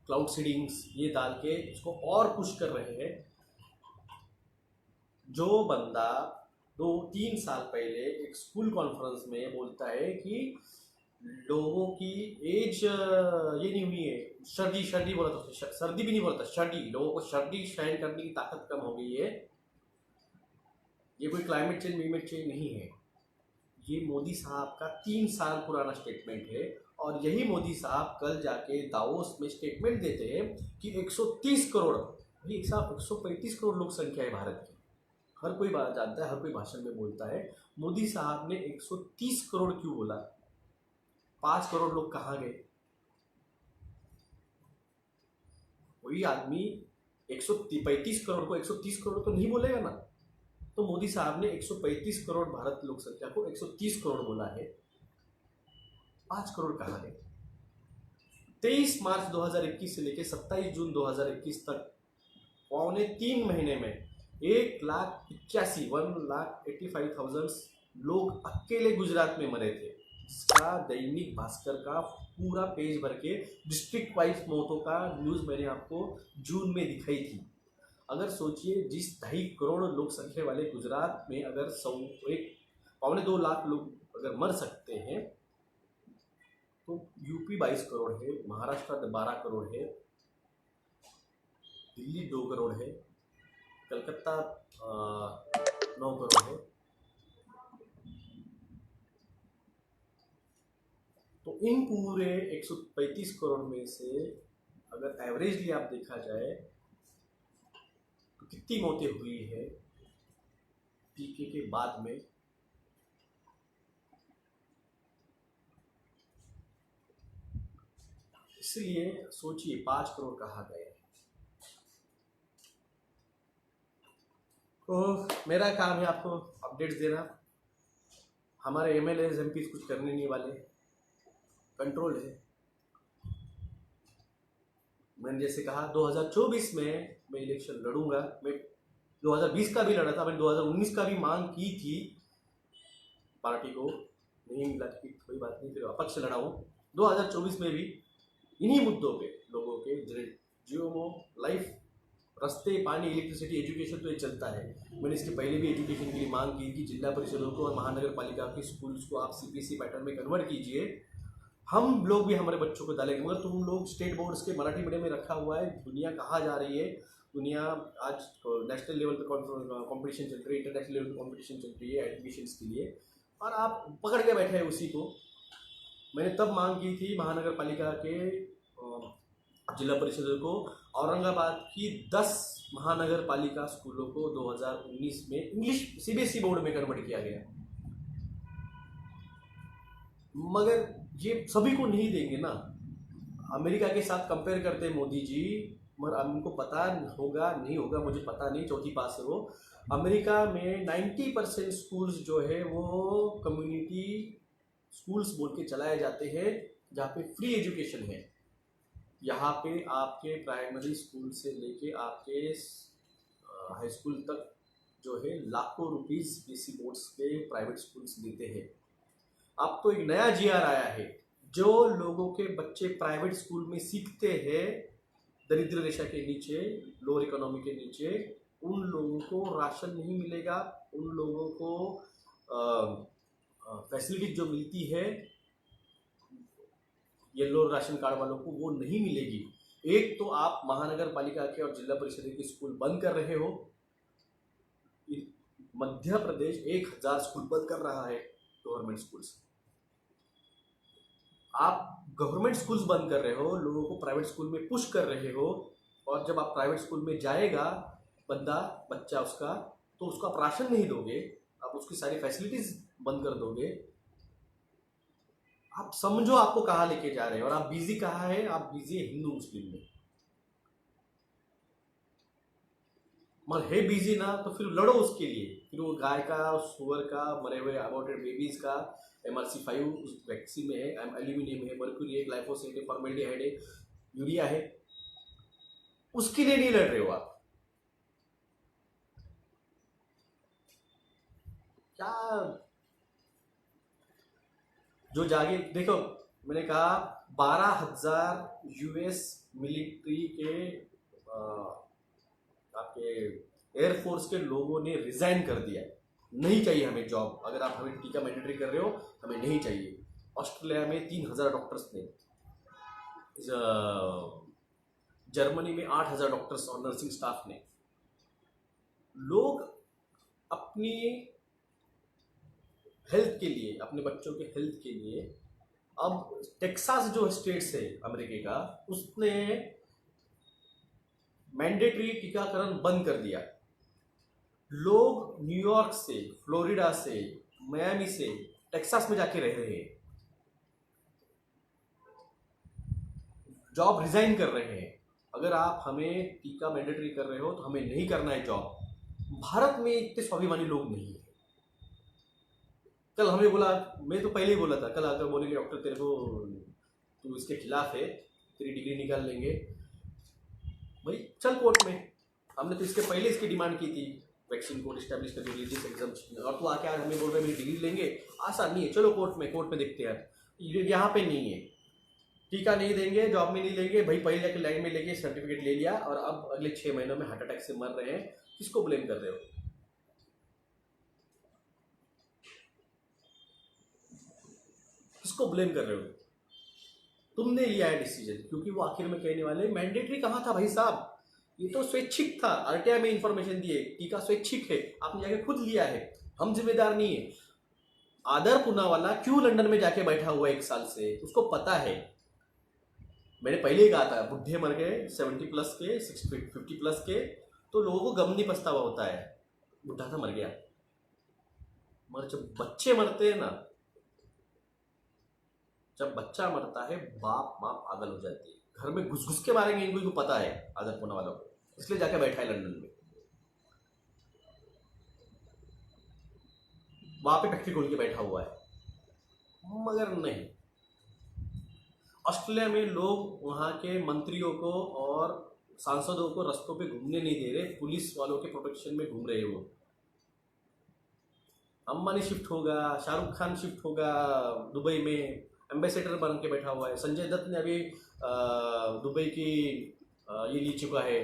क्लाउड सीडिंग्स ये डाल के इसको और पुश कर रहे हैं। जो बंदा 2-3 साल पहले एक स्कूल कॉन्फ्रेंस में बोलता है कि लोगों की एज ये नहीं हुई है, सर्दी बोला था, सर्दी भी नहीं बोला था, सर्दी, लोगों को सर्दी सहन करने की ताकत कम हो गई है। ये कोई क्लाइमेट चेंज नहीं है, ये मोदी साहब का 3 साल पुराना स्टेटमेंट है। और यही मोदी साहब कल जाके दावोस में स्टेटमेंट देते हैं कि 130 करोड़, ये एक साथ 135 करोड़ लोक संख्या है भारत की। हर कोई बात जानता है, हर कोई भाषण में बोलता है। मोदी साहब ने 130 करोड़ क्यों बोला? 5 करोड़ लोग कहाँ गए? कोई आदमी 135 करोड़ को 130 करोड़ तो नहीं बोलेगा ना। तो मोदी साहब ने 135 करोड़ भारत लोक संख्या को 130 करोड़ बोला है, 5 करोड़ कहाँ गए? 23 मार्च 2021 से लेकर 27 जून 2021 तक 3.25 महीने में 1,85,000 लोग अकेले गुजरात में मरे थे, जिसका दैनिक भास्कर का पूरा पेज भर के डिस्ट्रिक्ट वाइज मौतों का न्यूज़ मैंने आपको जून में दिखाई थी। अगर सोचिए, जिस 2.5 करोड़ लोक संख्या वाले गुजरात में अगर 1.25 लाख लोग अगर मर सकते हैं, तो यूपी 22 करोड़ है, महाराष्ट्र 12 करोड़ है, दिल्ली 2 करोड़ है, कलकत्ता 9 करोड़ है। तो इन पूरे 135 करोड़ में से अगर एवरेजली आप देखा जाए तो कितनी मौतें हुई है टीके के बाद में? इसलिए सोचिए 5 करोड़ कहाँ गए। तो मेरा काम है आपको अपडेट्स देना। हमारे एमएलए एमपी कुछ करने नहीं वाले, कंट्रोल है। मैंने जैसे कहा 2024 में मैं इलेक्शन लड़ूंगा। मैं 2020 का भी लड़ा था, मैंने 2019 का भी मांग की थी, पार्टी को नहीं मिला, कोई बात नहीं, फिर अपक्ष लड़ा हूँ। 2024 में भी इन्हीं मुद्दों पे लोगों के जीवो, लाइफ, रास्ते, पानी, इलेक्ट्रिसिटी, एजुकेशन तो ये चलता है। मैंने इसके पहले भी एजुकेशन के लिए मांग की कि जिला परिषदों को और महानगर पालिका के स्कूल्स को आप सीबीएसई पैटर्न में कन्वर्ट कीजिए। हम लोग भी हमारे बच्चों को डालेंगे, मगर तुम लोग स्टेट बोर्ड्स के मराठी मीडियम में रखा हुआ है। दुनिया कहाँ जा रही है? दुनिया आज नेशनल लेवल पे कॉम्पिटिशन चल रही है, इंटरनेशनल लेवल पे कॉम्पिटिशन चल रही है एडमिशन्स के लिए, और आप पकड़ के बैठे हैं उसी को। मैंने तब मांग की थी महानगर पालिका के जिला परिषदों को औरंगाबाद की 10 महानगर पालिका स्कूलों को 2019 में इंग्लिश सीबीएसई बोर्ड में कन्वर्ट किया गया, मगर ये सभी को नहीं देंगे ना। अमेरिका के साथ कंपेयर करते हैं मोदी जी, मगर उनको पता होगा नहीं होगा मुझे पता नहीं, चौथी पास है वो। अमेरिका में 90% स्कूल्स जो है वो कम्युनिटी स्कूल्स बोल के चलाए जाते हैं, जहाँ पे फ्री एजुकेशन है। यहाँ पे आपके प्राइमरी स्कूल से लेके आपके हाई स्कूल तक जो है लाखों रुपीस सीबीएसई बोर्ड्स के प्राइवेट स्कूल्स देते हैं। अब तो एक नया जीआर आया है, जो लोगों के बच्चे प्राइवेट स्कूल में सीखते हैं दरिद्र रेखा के नीचे, लोअर इकोनॉमी के नीचे, उन लोगों को राशन नहीं मिलेगा। उन लोगों को फैसिलिटी जो मिलती है येलो राशन कार्ड वालों को, वो नहीं मिलेगी। एक तो आप महानगर पालिका के और जिला परिषद के स्कूल बंद कर रहे हो। मध्य प्रदेश 1000 स्कूल बंद कर रहा है, गवर्नमेंट स्कूल्स। आप गवर्नमेंट स्कूल्स बंद कर रहे हो, लोगों को प्राइवेट स्कूल में पुश कर रहे हो, और जब आप प्राइवेट स्कूल में जाएगा बच्चा उसका, तो उसको आप राशन नहीं दोगे, आप उसकी सारी फैसिलिटीज बंद कर दोगे, आप समझो आपको कहाँ लेके जा रहे हैं, और आप बिजी कहाँ है, आप बिजी है हिंदू मुस्लिम में। मगर है बिजी ना तो फिर लड़ो उसके लिए, फिर वो गाय का, सुअर का, मरे हुए अबॉर्टेड बेबीज का MRC5 उस वैक्सीन में है, एल्यूमिनियम है, मर्क्यूरी है, ग्लाइफोसेट है, फॉर्मेल्डिहाइड है, यूरिया है, उसके लिए नहीं लड़ रहे हो आप। क्या जो जागे देखो, मैंने कहा 12,000 US मिलिट्री के आपके एयरफोर्स के लोगों ने रिजाइन कर दिया। नहीं चाहिए हमें जॉब, अगर आप हमें टीका मैंडेटरी कर रहे हो, हमें नहीं चाहिए। ऑस्ट्रेलिया में 3,000 डॉक्टर्स ने, जर्मनी में 8,000 डॉक्टर्स और नर्सिंग स्टाफ ने। लोग अपनी हेल्थ के लिए, अपने बच्चों के हेल्थ के लिए, अब टेक्सास जो स्टेट्स है अमेरिका का, उसने मैंडेटरी टीकाकरण बंद कर दिया। लोग न्यूयॉर्क से, फ्लोरिडा से, मियामी से टेक्सास में जाके रह रहे हैं, जॉब रिजाइन कर रहे हैं। अगर आप हमें टीका मैंडेटरी कर रहे हो तो हमें नहीं करना है जॉब। भारत में इतने स्वाभिमानी लोग नहीं है। कल हमें बोला, मैं तो पहले ही बोला था, कल आकर बोलेंगे डॉक्टर तेरे को, तू इसके खिलाफ है, तेरी डिग्री निकाल लेंगे। भाई चल कोर्ट में, हमने तो इसके पहले इसकी डिमांड की थी, वैक्सीन कोड इस्टेब्लिश कर जो रिलीजियस एग्जाम, और तू आके आज हमें बोल रहे मेरी डिग्री लेंगे। आसान नहीं है, चलो कोर्ट में देखते हैं। यहाँ पे नहीं है, टीका नहीं देंगे, जॉब में नहीं लेंगे। भाई पहले जाके लाइन में लेके सर्टिफिकेट ले लिया, और अब अगले 6 महीनों में हार्ट अटैक से मर रहे हैं। किसको ब्लेम कर रहे हो? किसको ब्लेम कर रहे हो? तुमने लिया है डिसीजन, क्योंकि वो आखिर में कहने वाले मैंडेटरी कहाँ था भाई साहब, ये तो स्वैच्छिक था। RTI में इंफॉर्मेशन दिए, टीका स्वैच्छिक है, आपने जाके खुद लिया है, हम जिम्मेदार नहीं है। आदर पूनावाला क्यों लंदन में जाके बैठा हुआ 1 साल से, उसको पता है। मैंने पहले ही कहा था, बुढ़े मर गए 70 प्लस के, 50 प्लस के, तो लोगों को गम नहीं पछतावा होता है, बुढ़ा था मर गया। मगर जब बच्चे मरते हैं ना, जब बच्चा मरता है, बाप माँ पागल हो जाती है, घर में घुस घुस के मारेंगे इनको, पता है आदर होने वालों को, इसलिए जाके बैठा है लंदन में, वहां पे फैक्ट्री खोल के बैठा हुआ है। मगर नहीं, ऑस्ट्रेलिया में लोग वहां के मंत्रियों को और सांसदों को रस्तों पे घूमने नहीं दे रहे, पुलिस वालों के प्रोटेक्शन में घूम रहे हैं। वो अंबानी शिफ्ट होगा, शाहरुख खान शिफ्ट होगा दुबई में, एम्बेसडर बन के बैठा हुआ है। संजय दत्त ने अभी दुबई की ये ले चुका है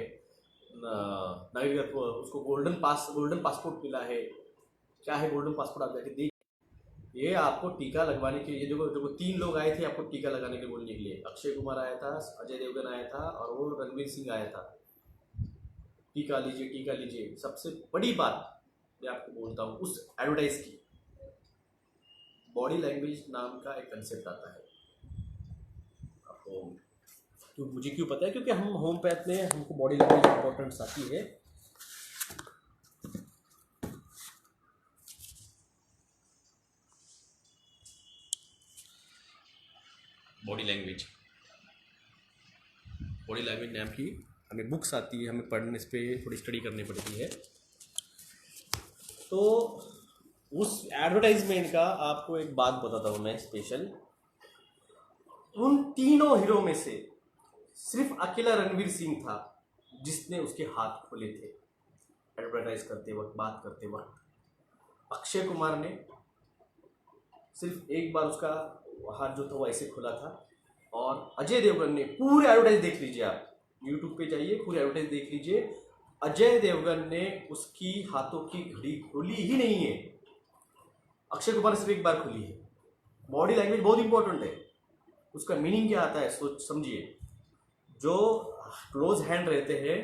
नागरिकत्व, उसको गोल्डन पासपोर्ट मिला है। क्या है गोल्डन पासपोर्ट, आप जाके देख। ये आपको टीका लगवाने के लिए, देखो 3 लोग आए थे आपको टीका लगाने के बोलने के लिए। अक्षय कुमार आया था, अजय देवगन आया था, और वो रणवीर सिंह आया था। टीका लीजिए, टीका लीजिए। सबसे बड़ी बात मैं आपको बोलता हूँ, उस एडवर्टाइज की बॉडी लैंग्वेज नाम का एक कंसेप्ट आता है। आपको क्यों, मुझे क्यों पता है, क्योंकि हम होम्योपैथ में हमको बॉडी लैंग्वेज इंपॉर्टेंस आती है। बॉडी लैंग्वेज नाम की हमें बुक्स आती है, हमें पढ़ने इस पर थोड़ी स्टडी करनी पड़ती है। तो उस एडवर्टाइजमेंट का आपको एक बात बताता हूँ मैं स्पेशल। उन तीनों हीरो में से सिर्फ अकेला रणवीर सिंह था जिसने उसके हाथ खोले थे एडवर्टाइज करते वक्त, बात करते वक्त। अक्षय कुमार ने सिर्फ एक बार उसका हाथ जो था वो ऐसे खुला था, और अजय देवगन ने, पूरे एडवर्टाइज देख लीजिए आप, यूट्यूब पे जाइए, पूरे एडवर्टाइज देख लीजिए, अजय देवगन ने उसकी हाथों की घड़ी खोली ही नहीं है। अक्षय कुमार सिर्फ एक बार खुली है। बॉडी लैंग्वेज बहुत इंपॉर्टेंट है, उसका मीनिंग क्या आता है सोच समझिए। जो क्लोज हैंड रहते हैं,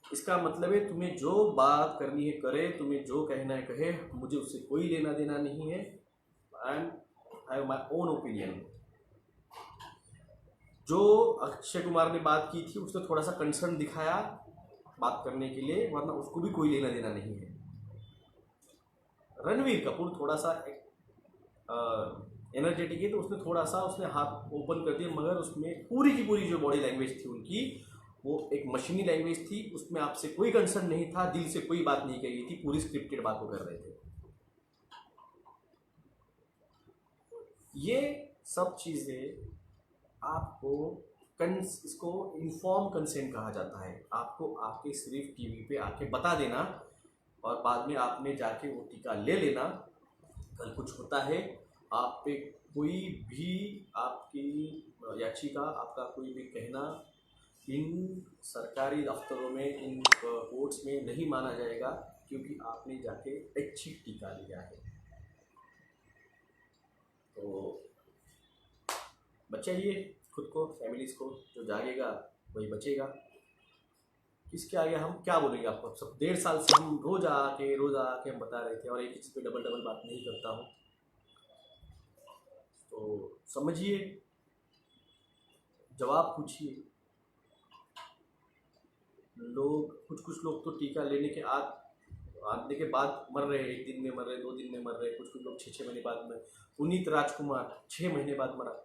इसका मतलब है तुम्हें जो बात करनी है करे, तुम्हें जो कहना है कहे, मुझे उससे कोई लेना देना नहीं है। I have my own opinion. जो अक्षय कुमार ने बात की थी, उसने थोड़ा सा कंसर्न दिखाया बात करने के लिए, वरना उसको भी कोई लेना देना नहीं है। रणवीर कपूर थोड़ा सा एनर्जेटिक है तो उसने थोड़ा सा उसने हाथ ओपन कर दिया, मगर उसमें पूरी की पूरी जो बॉडी लैंग्वेज थी उनकी वो एक मशीनी लैंग्वेज थी, उसमें आपसे कोई कंसर्न नहीं था, दिल से कोई बात नहीं कही थी, पूरी स्क्रिप्टेड बात वो कर रहे थे। ये सब चीज़ें आपको इसको इन्फॉर्म कंसेंट कहा जाता है। आपको आके सिर्फ टीवी पे आके बता देना और बाद में आपने जाके वो टीका ले लेना। कल कुछ होता है, आप पे कोई भी आपकी याचिका, आपका कोई भी कहना इन सरकारी दफ्तरों में, इन कोर्ट्स में नहीं माना जाएगा, क्योंकि आपने जाके ऐच्छिक टीका लिया है। तो बचाइए खुद को, फैमिलीज को, जो जागेगा वही बचेगा। किसके आगे हम क्या बोलेंगे आपको? सब 1.5 साल से हम रोज आके हम बता रहे थे, और एक चीज़ पे डबल बात नहीं करता हूँ, तो समझिए, जवाब पूछिए। लोग कुछ लोग तो टीका लेने के बाद मर रहे हैं, 1 दिन में मर रहे, 2 दिन में मर रहे, कुछ लोग 6 महीने बाद में। पुनीत राजकुमार 6 महीने बाद मरा।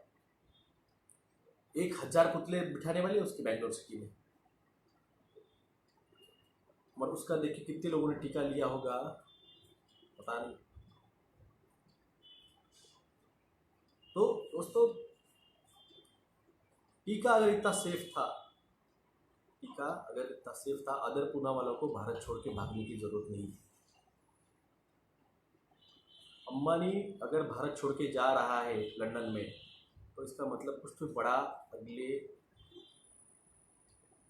1000 पुतले बिठाने वाले उसके बैंगलोर सिटी में, और उसका देखिए कितने लोगों ने टीका लिया होगा, पता नहीं। तो दोस्तों, टीका अगर इतना सेफ था, अदर पूना वालों को भारत छोड़ के भागने की जरूरत नहीं थी। अंबानी अगर भारत छोड़ के जा रहा है लंदन में, तो इसका मतलब कुछ तो बड़ा अगले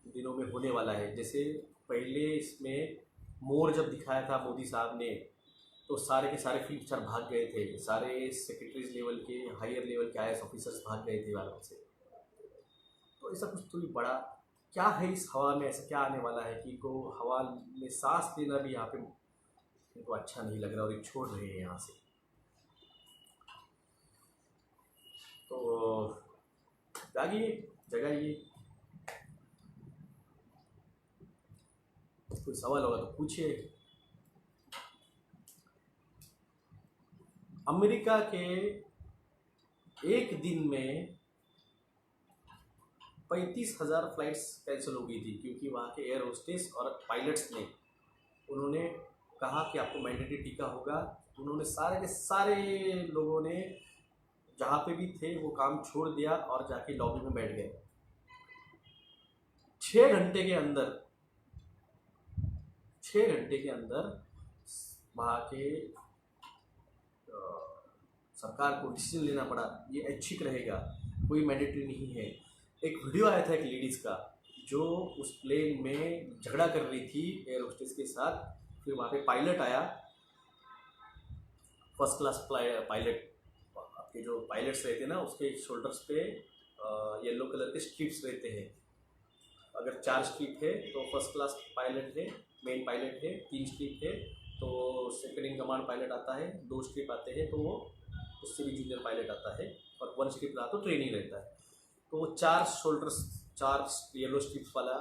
दिनों में होने वाला है। जैसे पहले इसमें मोर जब दिखाया था मोदी साहब ने, तो सारे के सारे फील्ड स्टार भाग गए थे, सारे सेक्रेटरीज लेवल के, हायर लेवल के IAS ऑफिसर्स भाग गए थे भारत से। तो ऐसा कुछ तो बड़ा क्या है इस हवा में, ऐसा क्या आने वाला है कि इनको हवा में सांस लेना भी यहाँ पे इनको अच्छा नहीं लग रहा, और ये छोड़ रहे हैं यहाँ से। तो जागिए, जगाइए। कोई सवाल होगा तो पूछिए। अमेरिका के एक दिन में 35,000 फ्लाइट्स कैंसिल हो गई थी, क्योंकि वहाँ के एयर होस्टेस और पायलट्स ने, उन्होंने कहा कि आपको मैंडेटरी टीका होगा। उन्होंने सारे के सारे लोगों ने जहाँ पे भी थे वो काम छोड़ दिया और जाके लॉबी में बैठ गए। 6 घंटे के अंदर वहाँ के सरकार को डिसीजन लेना पड़ा, ये ऐच्छिक रहेगा, कोई मैंडेटरी नहीं है। एक वीडियो आया था एक लेडीज़ का, जो उस प्लेन में झगड़ा कर रही थी एयर होस्टेस के साथ। फिर वहाँ पे पायलट आया, फर्स्ट क्लास पायलट, आपके जो पायलट्स रहते हैं ना, उसके शोल्डर्स पे येलो कलर के स्ट्रिप्स रहते हैं। अगर 4 स्ट्रिप है तो फर्स्ट क्लास पायलट है, मेन पायलट है। 3 स्ट्रिप है तो सेकंड इन कमांड पायलट आता है। 2 स्ट्रिप आते हैं तो वो उससे भी जूनियर पायलट आता है, और 1 स्ट्रिप रहा तो ट्रेनिंग रहता है। तो वो 4 येलो स्ट्रिप्स वाला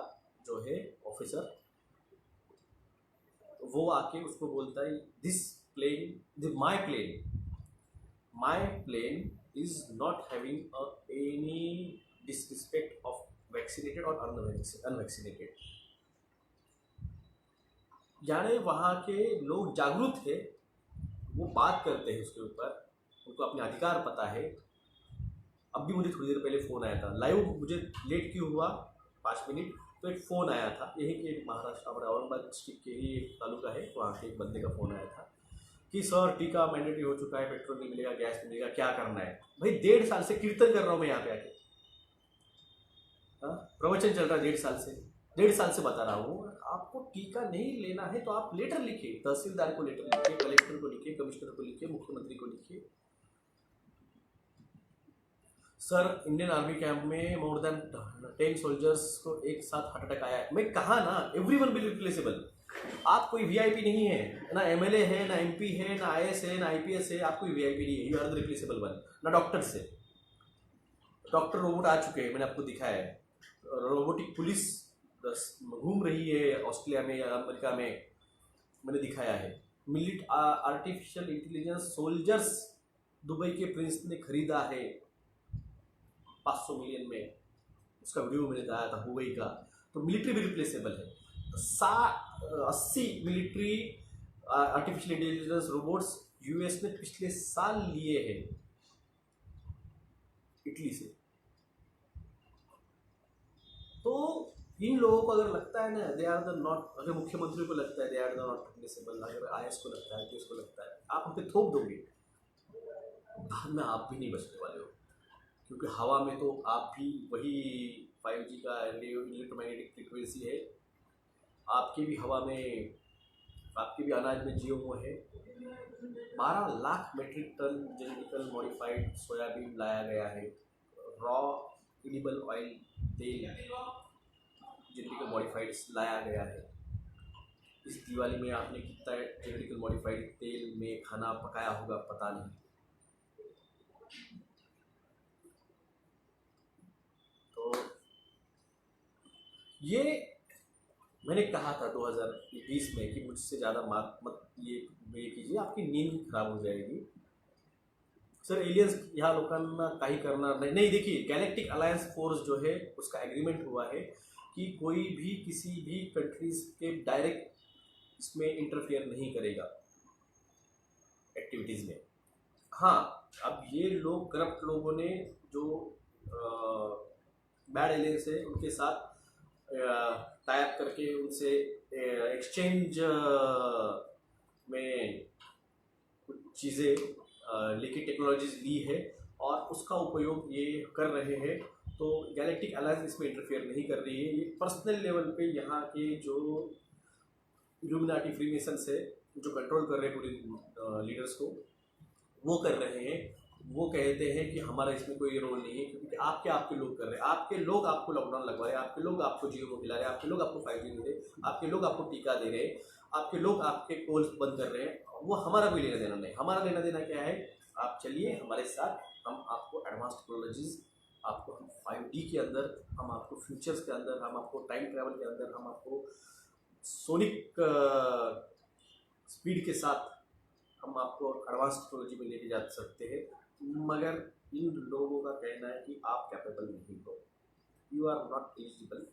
जो है ऑफिसर, वो आके उसको बोलता है, my plane is not having any disrespect of vaccinated और अनवैक्सीनेटेड। यानी वहाँ के लोग जागरूक थे, वो बात करते हैं उसके ऊपर, उनको अपने अधिकार पता है। अब भी मुझे थोड़ी देर पहले फ़ोन आया था, लाइव मुझे लेट क्यों हुआ 5 मिनट, तो एक फ़ोन आया था, यही के महाराष्ट्र औरंगाबाद डिस्ट्रिक्ट के ही एक तालुका है, वहाँ के एक बंदे का फ़ोन आया था कि सर टीका मैंडेटरी हो चुका है, पेट्रोल नहीं मिलेगा, गैस नहीं मिलेगा, क्या करना है। भाई 1.5 साल से कीर्तन कर रहा हूँ मैं यहाँ पे आके, प्रवचन चल रहा है 1.5 साल से बता रहा हूँ। आपको टीका नहीं लेना है तो आप लेटर लिखिए, तहसीलदार को लेटर लिखिए, कलेक्टर को लिखिए, कमिश्नर को लिखिए, मुख्यमंत्री को लिखिए। सर इंडियन आर्मी कैंप में मोर देन 10 सोल्जर्स को एक साथ हार्ट अटैक आया है। मैं कहा ना, एवरीवन विल रिप्लेसेबल। आप कोई वीआईपी नहीं है ना, एमएलए है ना, एमपी है ना, आईएएस है ना, आईपीएस है, आप कोई वीआईपी नहीं है, you are the replaceable one. ना डॉक्टर से, डॉक्टर रोबोट आ चुके हैं, मैंने आपको दिखाया है। रोबोटिक पुलिस घूम रही है ऑस्ट्रेलिया में या अमेरिका में, मैंने दिखाया है। आर्टिफिशियल इंटेलिजेंस सोल्जर्स दुबई के प्रिंस ने खरीदा है 500 मिलियन में, उसका वीडियो मैंने बताया था हुवई का। तो मिलिट्री भी रिप्लेसेबल है। 80 military artificial intelligence robots US ने पिछले साल लिए हैं इटली से। तो इन लोगों को अगर लगता है ना दे आर द नॉट, अगर मुख्यमंत्री को लगता है they are the not replaceable, अगर आईएएस को लगता है, देश को लगता है, आप हम पे थोप दोगे, बाद में आप भी नहीं बचने वाले हो। क्योंकि हवा में तो आप भी वही 5G का इलेक्ट्रोमैग्नेटिक फ्रीक्वेंसी है, आपकी भी हवा में, आपके भी अनाज में जीओ है। 12 lakh metric ton genetical modified soybean लाया गया है, रॉ एडिबल ऑयल तेल जेनेटिकल मॉडिफाइड लाया गया है। इस दिवाली में आपने कितना जेनेटिकल मॉडिफाइड तेल में खाना पकाया होगा पता नहीं। तो ये मैंने कहा था 2020 में कि मुझसे ज़्यादा मत ये कीजिए, आपकी नींद खराब हो जाएगी। सर एलियंस ह्या लोकांना काही करणार नहीं। देखिए गैलेक्टिक अलायंस फोर्स जो है उसका एग्रीमेंट हुआ है कि कोई भी किसी भी कंट्रीज के डायरेक्ट इसमें इंटरफेयर नहीं करेगा एक्टिविटीज़ में। हाँ, अब ये लोग करप्ट लोगों ने जो बैड एलियंस है उनके साथ टाई अप करके उनसे एक्सचेंज में कुछ चीज़ें लेके टेक्नोलॉजीज ली है और उसका उपयोग ये कर रहे हैं। तो गैलेक्टिक अलायंस इसमें इंटरफेयर नहीं कर रही है। ये पर्सनल लेवल पे यहाँ के जो इल्यूमिनाटी फ्रीमेसन्स है जो कंट्रोल कर रहे हैं पूरे लीडर्स को, वो कर रहे हैं। वो कहते हैं कि हमारा इसमें कोई रोल नहीं है क्योंकि आपके लोग कर रहे हैं, आपके लोग आपको लॉकडाउन लगवा रहे हैं, आपके लोग आपको जियो को खिला रहे हैं, आपके लोग आपको 5G दे रहे हैं, आपके लोग आपको टीका दे रहे हैं, आपके लोग आपके कोल्स बंद कर रहे हैं। वो हमारा कोई लेना देना नहीं। हमारा लेना देना क्या है, आप चलिए हमारे साथ, हम आपको एडवांस टेक्नोलॉजीज, आपको हम 5D के अंदर, हम आपको फ्यूचर्स के अंदर, हम आपको टाइम ट्रैवल के अंदर, हम आपको सोनिक स्पीड के साथ हम आपको एडवांस टेक्नोलॉजी में लेके जा सकते हैं। मगर इन लोगों का कहना है कि आप कैपेबल नहीं हो, you are not eligible.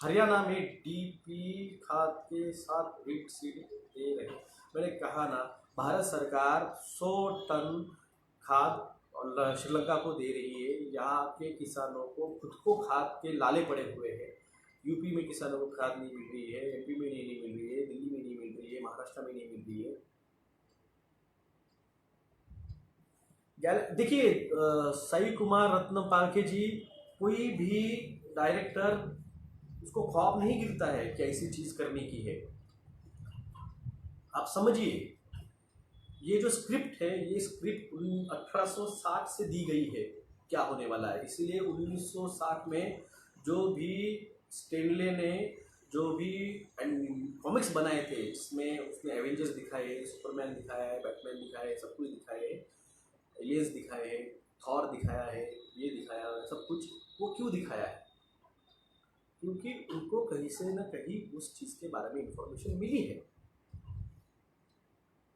Haryana में डीपी खाद के साथ वीट सीड दे रहे। मैंने कहा ना, भारत सरकार 100 टन खाद और श्रीलंका को दे रही है। यहाँ के किसानों को खुद को खाद के लाले पड़े हुए हैं। यूपी में किसानों को खाद नहीं मिल रही है, एमपी में नहीं मिल रही है, दिल्ली में नहीं मिल रही है, महाराष्ट्र में नहीं मिल रही है। देखिए साई कुमार रत्न पालके जी, कोई भी डायरेक्टर उसको ख्वाब नहीं गिरता है कि ऐसी चीज करने की है। आप समझिए, ये जो स्क्रिप्ट है, ये स्क्रिप्ट 1860 से दी गई है क्या होने वाला है। इसीलिए 1960 में जो भी स्टेनले ने जो भी कॉमिक्स बनाए थे, जिसमें उसने एवेंजर्स दिखाए, सुपरमैन दिखाया है, बैटमैन दिखाया है, सब कुछ दिखाया है, एलियंस दिखाए हैं, थॉर दिखाया है, ये दिखाया है, सब कुछ। वो क्यों दिखाया है? क्योंकि उनको कहीं से ना कहीं उस चीज़ के बारे में इंफॉर्मेशन मिली है।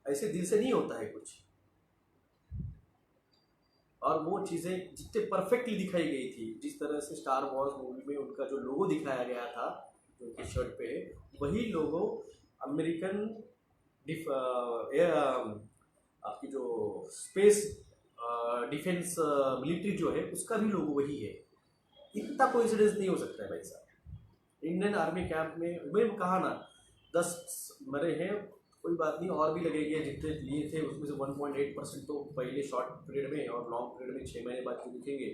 ऐसे दिल से नहीं होता है कुछ। और वो चीज़ें जितने परफेक्टली दिखाई गई थी, जिस तरह से स्टार वॉर्स मूवी में उनका जो लोगो दिखाया गया था जो उनकी शर्ट पे, वही लोगो अमेरिकन आपकी जो स्पेस डिफेंस मिलिट्री जो है उसका भी लोगो वही है। इतना कोइंसिडेंस नहीं हो सकता है भाई साहब। इंडियन आर्मी कैंप में मैंने कहा ना 10 मरे हैं, कोई बात नहीं, और भी लगेंगे। जितने लिए थे उसमें से 1.8% तो पहले शॉर्ट पीरियड में और लॉन्ग पीरियड में 6 महीने बाद जो दिखेंगे।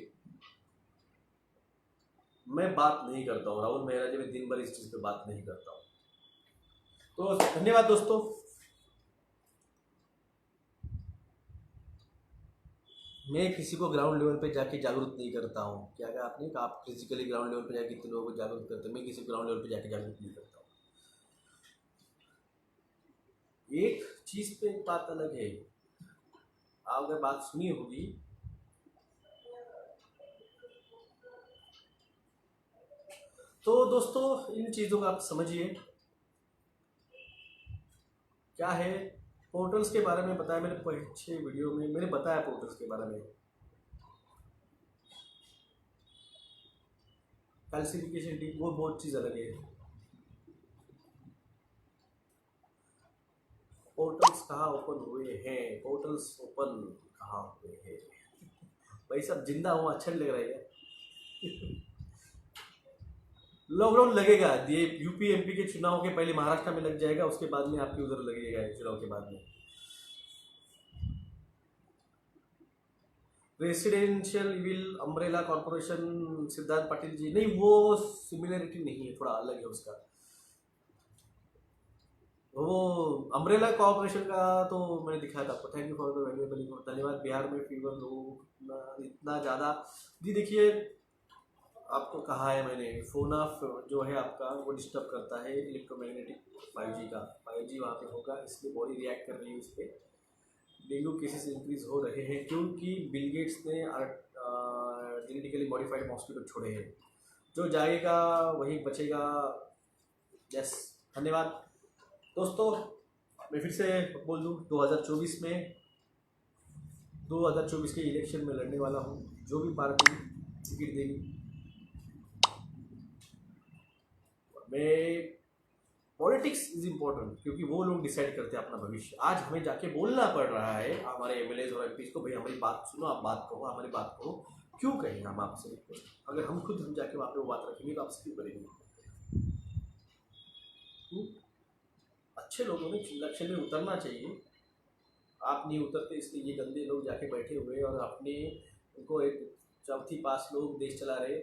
मैं बात नहीं करता हूँ राहुल मेहरा जी, मैं दिन भर इस चीज़ पे बात नहीं करता हूँ। तो धन्यवाद दोस्तों। मैं किसी को ग्राउंड लेवल पे जाके जागरूक नहीं करता हूँ। क्या कहा आपने? कि आप फिजिकली ग्राउंड लेवल पे जाके कितने लोगों को जागरूक करते हैं? मैं किसी ग्राउंड लेवल पे जाके जागरूक नहीं करता हूँ। एक चीज पे एक बात अलग है, आप अगर बात सुनी होगी, तो दोस्तों इन चीजों को आप समझिए क्या है। पोर्टल्स के बारे में बताया मैंने पिछले वीडियो में, मैंने बताया पोर्टल्स के बारे में। कैल्सिफिकेशन टीम वो बहुत चीज़ अलग है। पोर्टल्स कहाँ ओपन हुए हैं, पोर्टल्स ओपन कहाँ हुए हैं भाई सब जिंदा हुआ अच्छा नहीं लग रहा है क्या? लॉकडाउन लगेगा, ये यूपी एमपी के चुनाव के पहले महाराष्ट्र में लग जाएगा, उसके बाद में आपके उधर लगेगा चुनाव के बाद में। Residential evil umbrella corporation Siddharth Patil ji, नहीं वो सिमिलरिटी नहीं है, थोड़ा अलग है उसका। वो अम्ब्रेला कॉर्पोरेशन का तो मैंने दिखाया था आपको। Thank you for the valuable info, धन्यवाद। बिहार में फीवर लोग इतना ज़्यादा जी, देखिए आपको कहा है मैंने, फोन ऑफ जो है आपका वो डिस्टर्ब करता है इलेक्ट्रोमैग्नेटिक 5G का, 5G वहाँ पे होगा, इसलिए बॉडी रिएक्ट कर रही है उस पर। डेंगू केसेस इंक्रीज हो रहे हैं क्योंकि बिल गेट्स ने जेनेटिकली मॉडिफाइड मॉस्किटो छोड़े हैं। जो जाएगा वही बचेगा। यस, धन्यवाद दोस्तों। मैं फिर से बोल दूँ, 2024 के इलेक्शन में लड़ने वाला हूँ। जो भी पार्टी टिकट देगी, मैं पॉलिटिक्स इज इम्पोर्टेंट क्योंकि वो लोग डिसाइड करते हैं अपना भविष्य। आज हमें जाके बोलना पड़ रहा है हमारे एमएलए और एमपी को, भाई हमारी बात सुनो, आप बात कहो, हमारी बात कहो। क्यों कहेंगे हम आपसे? अगर हम खुद जाके वहाँ पे वो बात रखेंगे तो आपसे क्यों करेंगे? अच्छे लोगों ने इलेक्शन में उतरना चाहिए। आप नहीं उतरते इसलिए ये गंदे लोग जाके बैठे हुए और अपने उनको एक चौथी पास लोग देश चला रहे।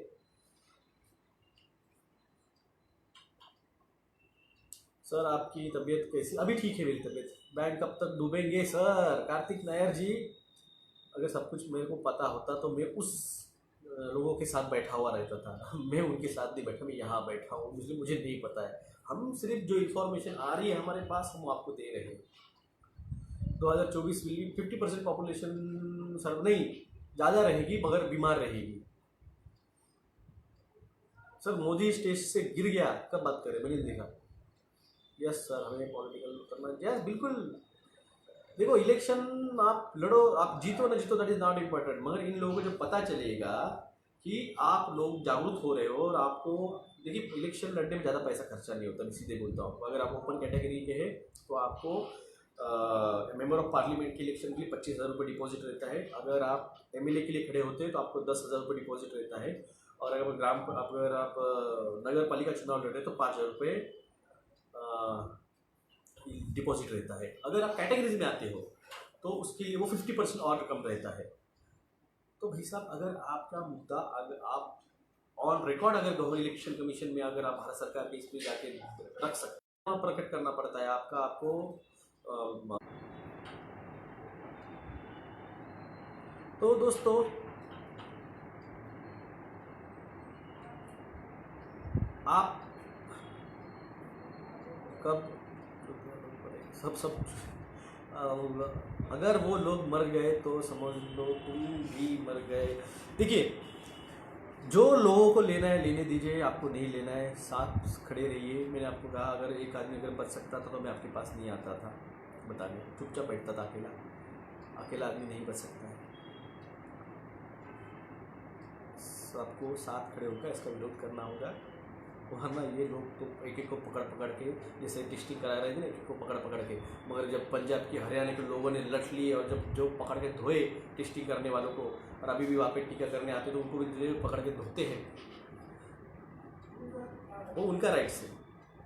सर आपकी तबीयत कैसी? अभी ठीक है मेरी तबीयत। बैंक कब तक डूबेंगे सर? कार्तिक नायर जी, अगर सब कुछ मेरे को पता होता तो मैं उस लोगों के साथ बैठा हुआ रहता था। मैं उनके साथ नहीं बैठा, मैं यहाँ बैठा हूँ, इसलिए मुझे नहीं पता है। हम सिर्फ जो इन्फॉर्मेशन आ रही है हमारे पास हम आपको दे रहे हैं। 2024 में 50% पॉपुलेशन सर नहीं ज़्यादा रहेगी मगर बीमार रहेगी। सर मोदी स्टेज से गिर गया, कब बात करें? मैंने देखा। यस सर, हमें पॉलिटिकल करना, यस बिल्कुल। देखो इलेक्शन आप लड़ो, आप जीतो ना जीतो, दैट इज नॉट इम्पोर्टेंट, मगर इन लोगों को जब पता चलेगा कि आप लोग जागरूक हो रहे हो और आपको, देखिए इलेक्शन लड़ने में ज़्यादा पैसा खर्चा नहीं होता, मैं सीधे बोलता हूँ। अगर आप ओपन कैटेगरी के हैं तो आपको मेंबर ऑफ पार्लियामेंट के इलेक्शन के लिए 25,000 रुपये डिपॉजिट रहता है। अगर आप एमएलए के लिए खड़े होते हैं तो आपको 10,000 रुपये डिपॉजिट रहता है। और अगर आप नगर पालिका चुनाव लड़ रहे हैं तो 5,000 रुपये डिपॉजिट रहता है। अगर आप कैटेगरीज में आते हो तो उसके लिए वो 50% और रकम रहता है। तो भाई साहब, अगर आपका मुद्दा, अगर आप ऑन रिकॉर्ड, अगर गवर्नमेंट इलेक्शन कमीशन में अगर आप भारत सरकार के इसमें जाके रख सकते हैं, प्रकट करना पड़ता है आपको। तो दोस्तों आप कब सब अगर वो लोग मर गए तो समझ लो तुम भी मर गए। देखिए, जो लोगों को लेना है लेने दीजिए, आपको नहीं लेना है साथ खड़े रहिए। मैंने आपको कहा अगर एक आदमी अगर बच सकता था तो मैं आपके पास नहीं आता था बताने, चुपचाप बैठता था। अकेला आदमी नहीं बच सकता है। सबको साथ खड़े होकर इसका विरोध करना होगा, वरना ये लोग तो एक एक को पकड़ के, जैसे टेस्टिंग करा रहे थे ना, एक एक को पकड़ के, मगर जब पंजाब की हरियाणा के लोगों ने लट लिए और जब जो पकड़ के धोए टेस्टिंग करने वालों को, और अभी भी वहाँ पे टीका करने आते तो उनको भी पकड़ के धोते हैं। वो उनका राइट्स है,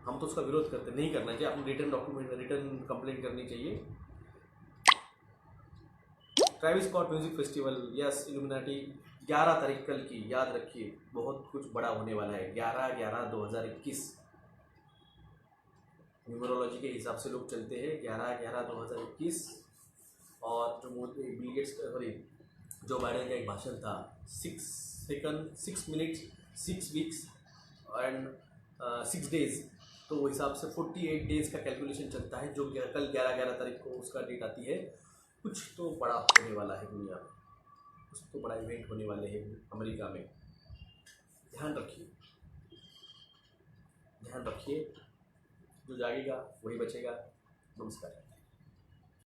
हम तो उसका विरोध करते नहीं करना चाहिए। अपने रिटर्न कंप्लेंट करनी चाहिए। Travis Scott music festival, yes illuminati, 11 तारीख कल की, याद रखिए बहुत कुछ बड़ा होने वाला है। 11/11/2021 न्यूमरोलॉजी के हिसाब से लोग चलते हैं। 11/11/2021। और जो Bill Gates, sorry Joe Biden का एक भाषण था, 6 मिनट्स 6 वीक्स एंड 6 डेज, तो वो हिसाब से 48 डेज का कैलकुलेशन चलता है। जो कल 11 तारीख को उसका डेट आती है। कुछ तो बड़ा होने वाला है दुनिया में, कुछ तो बड़ा इवेंट होने वाले हैं अमेरिका में। ध्यान रखिए, जो जागेगा वही बचेगा। नमस्कार।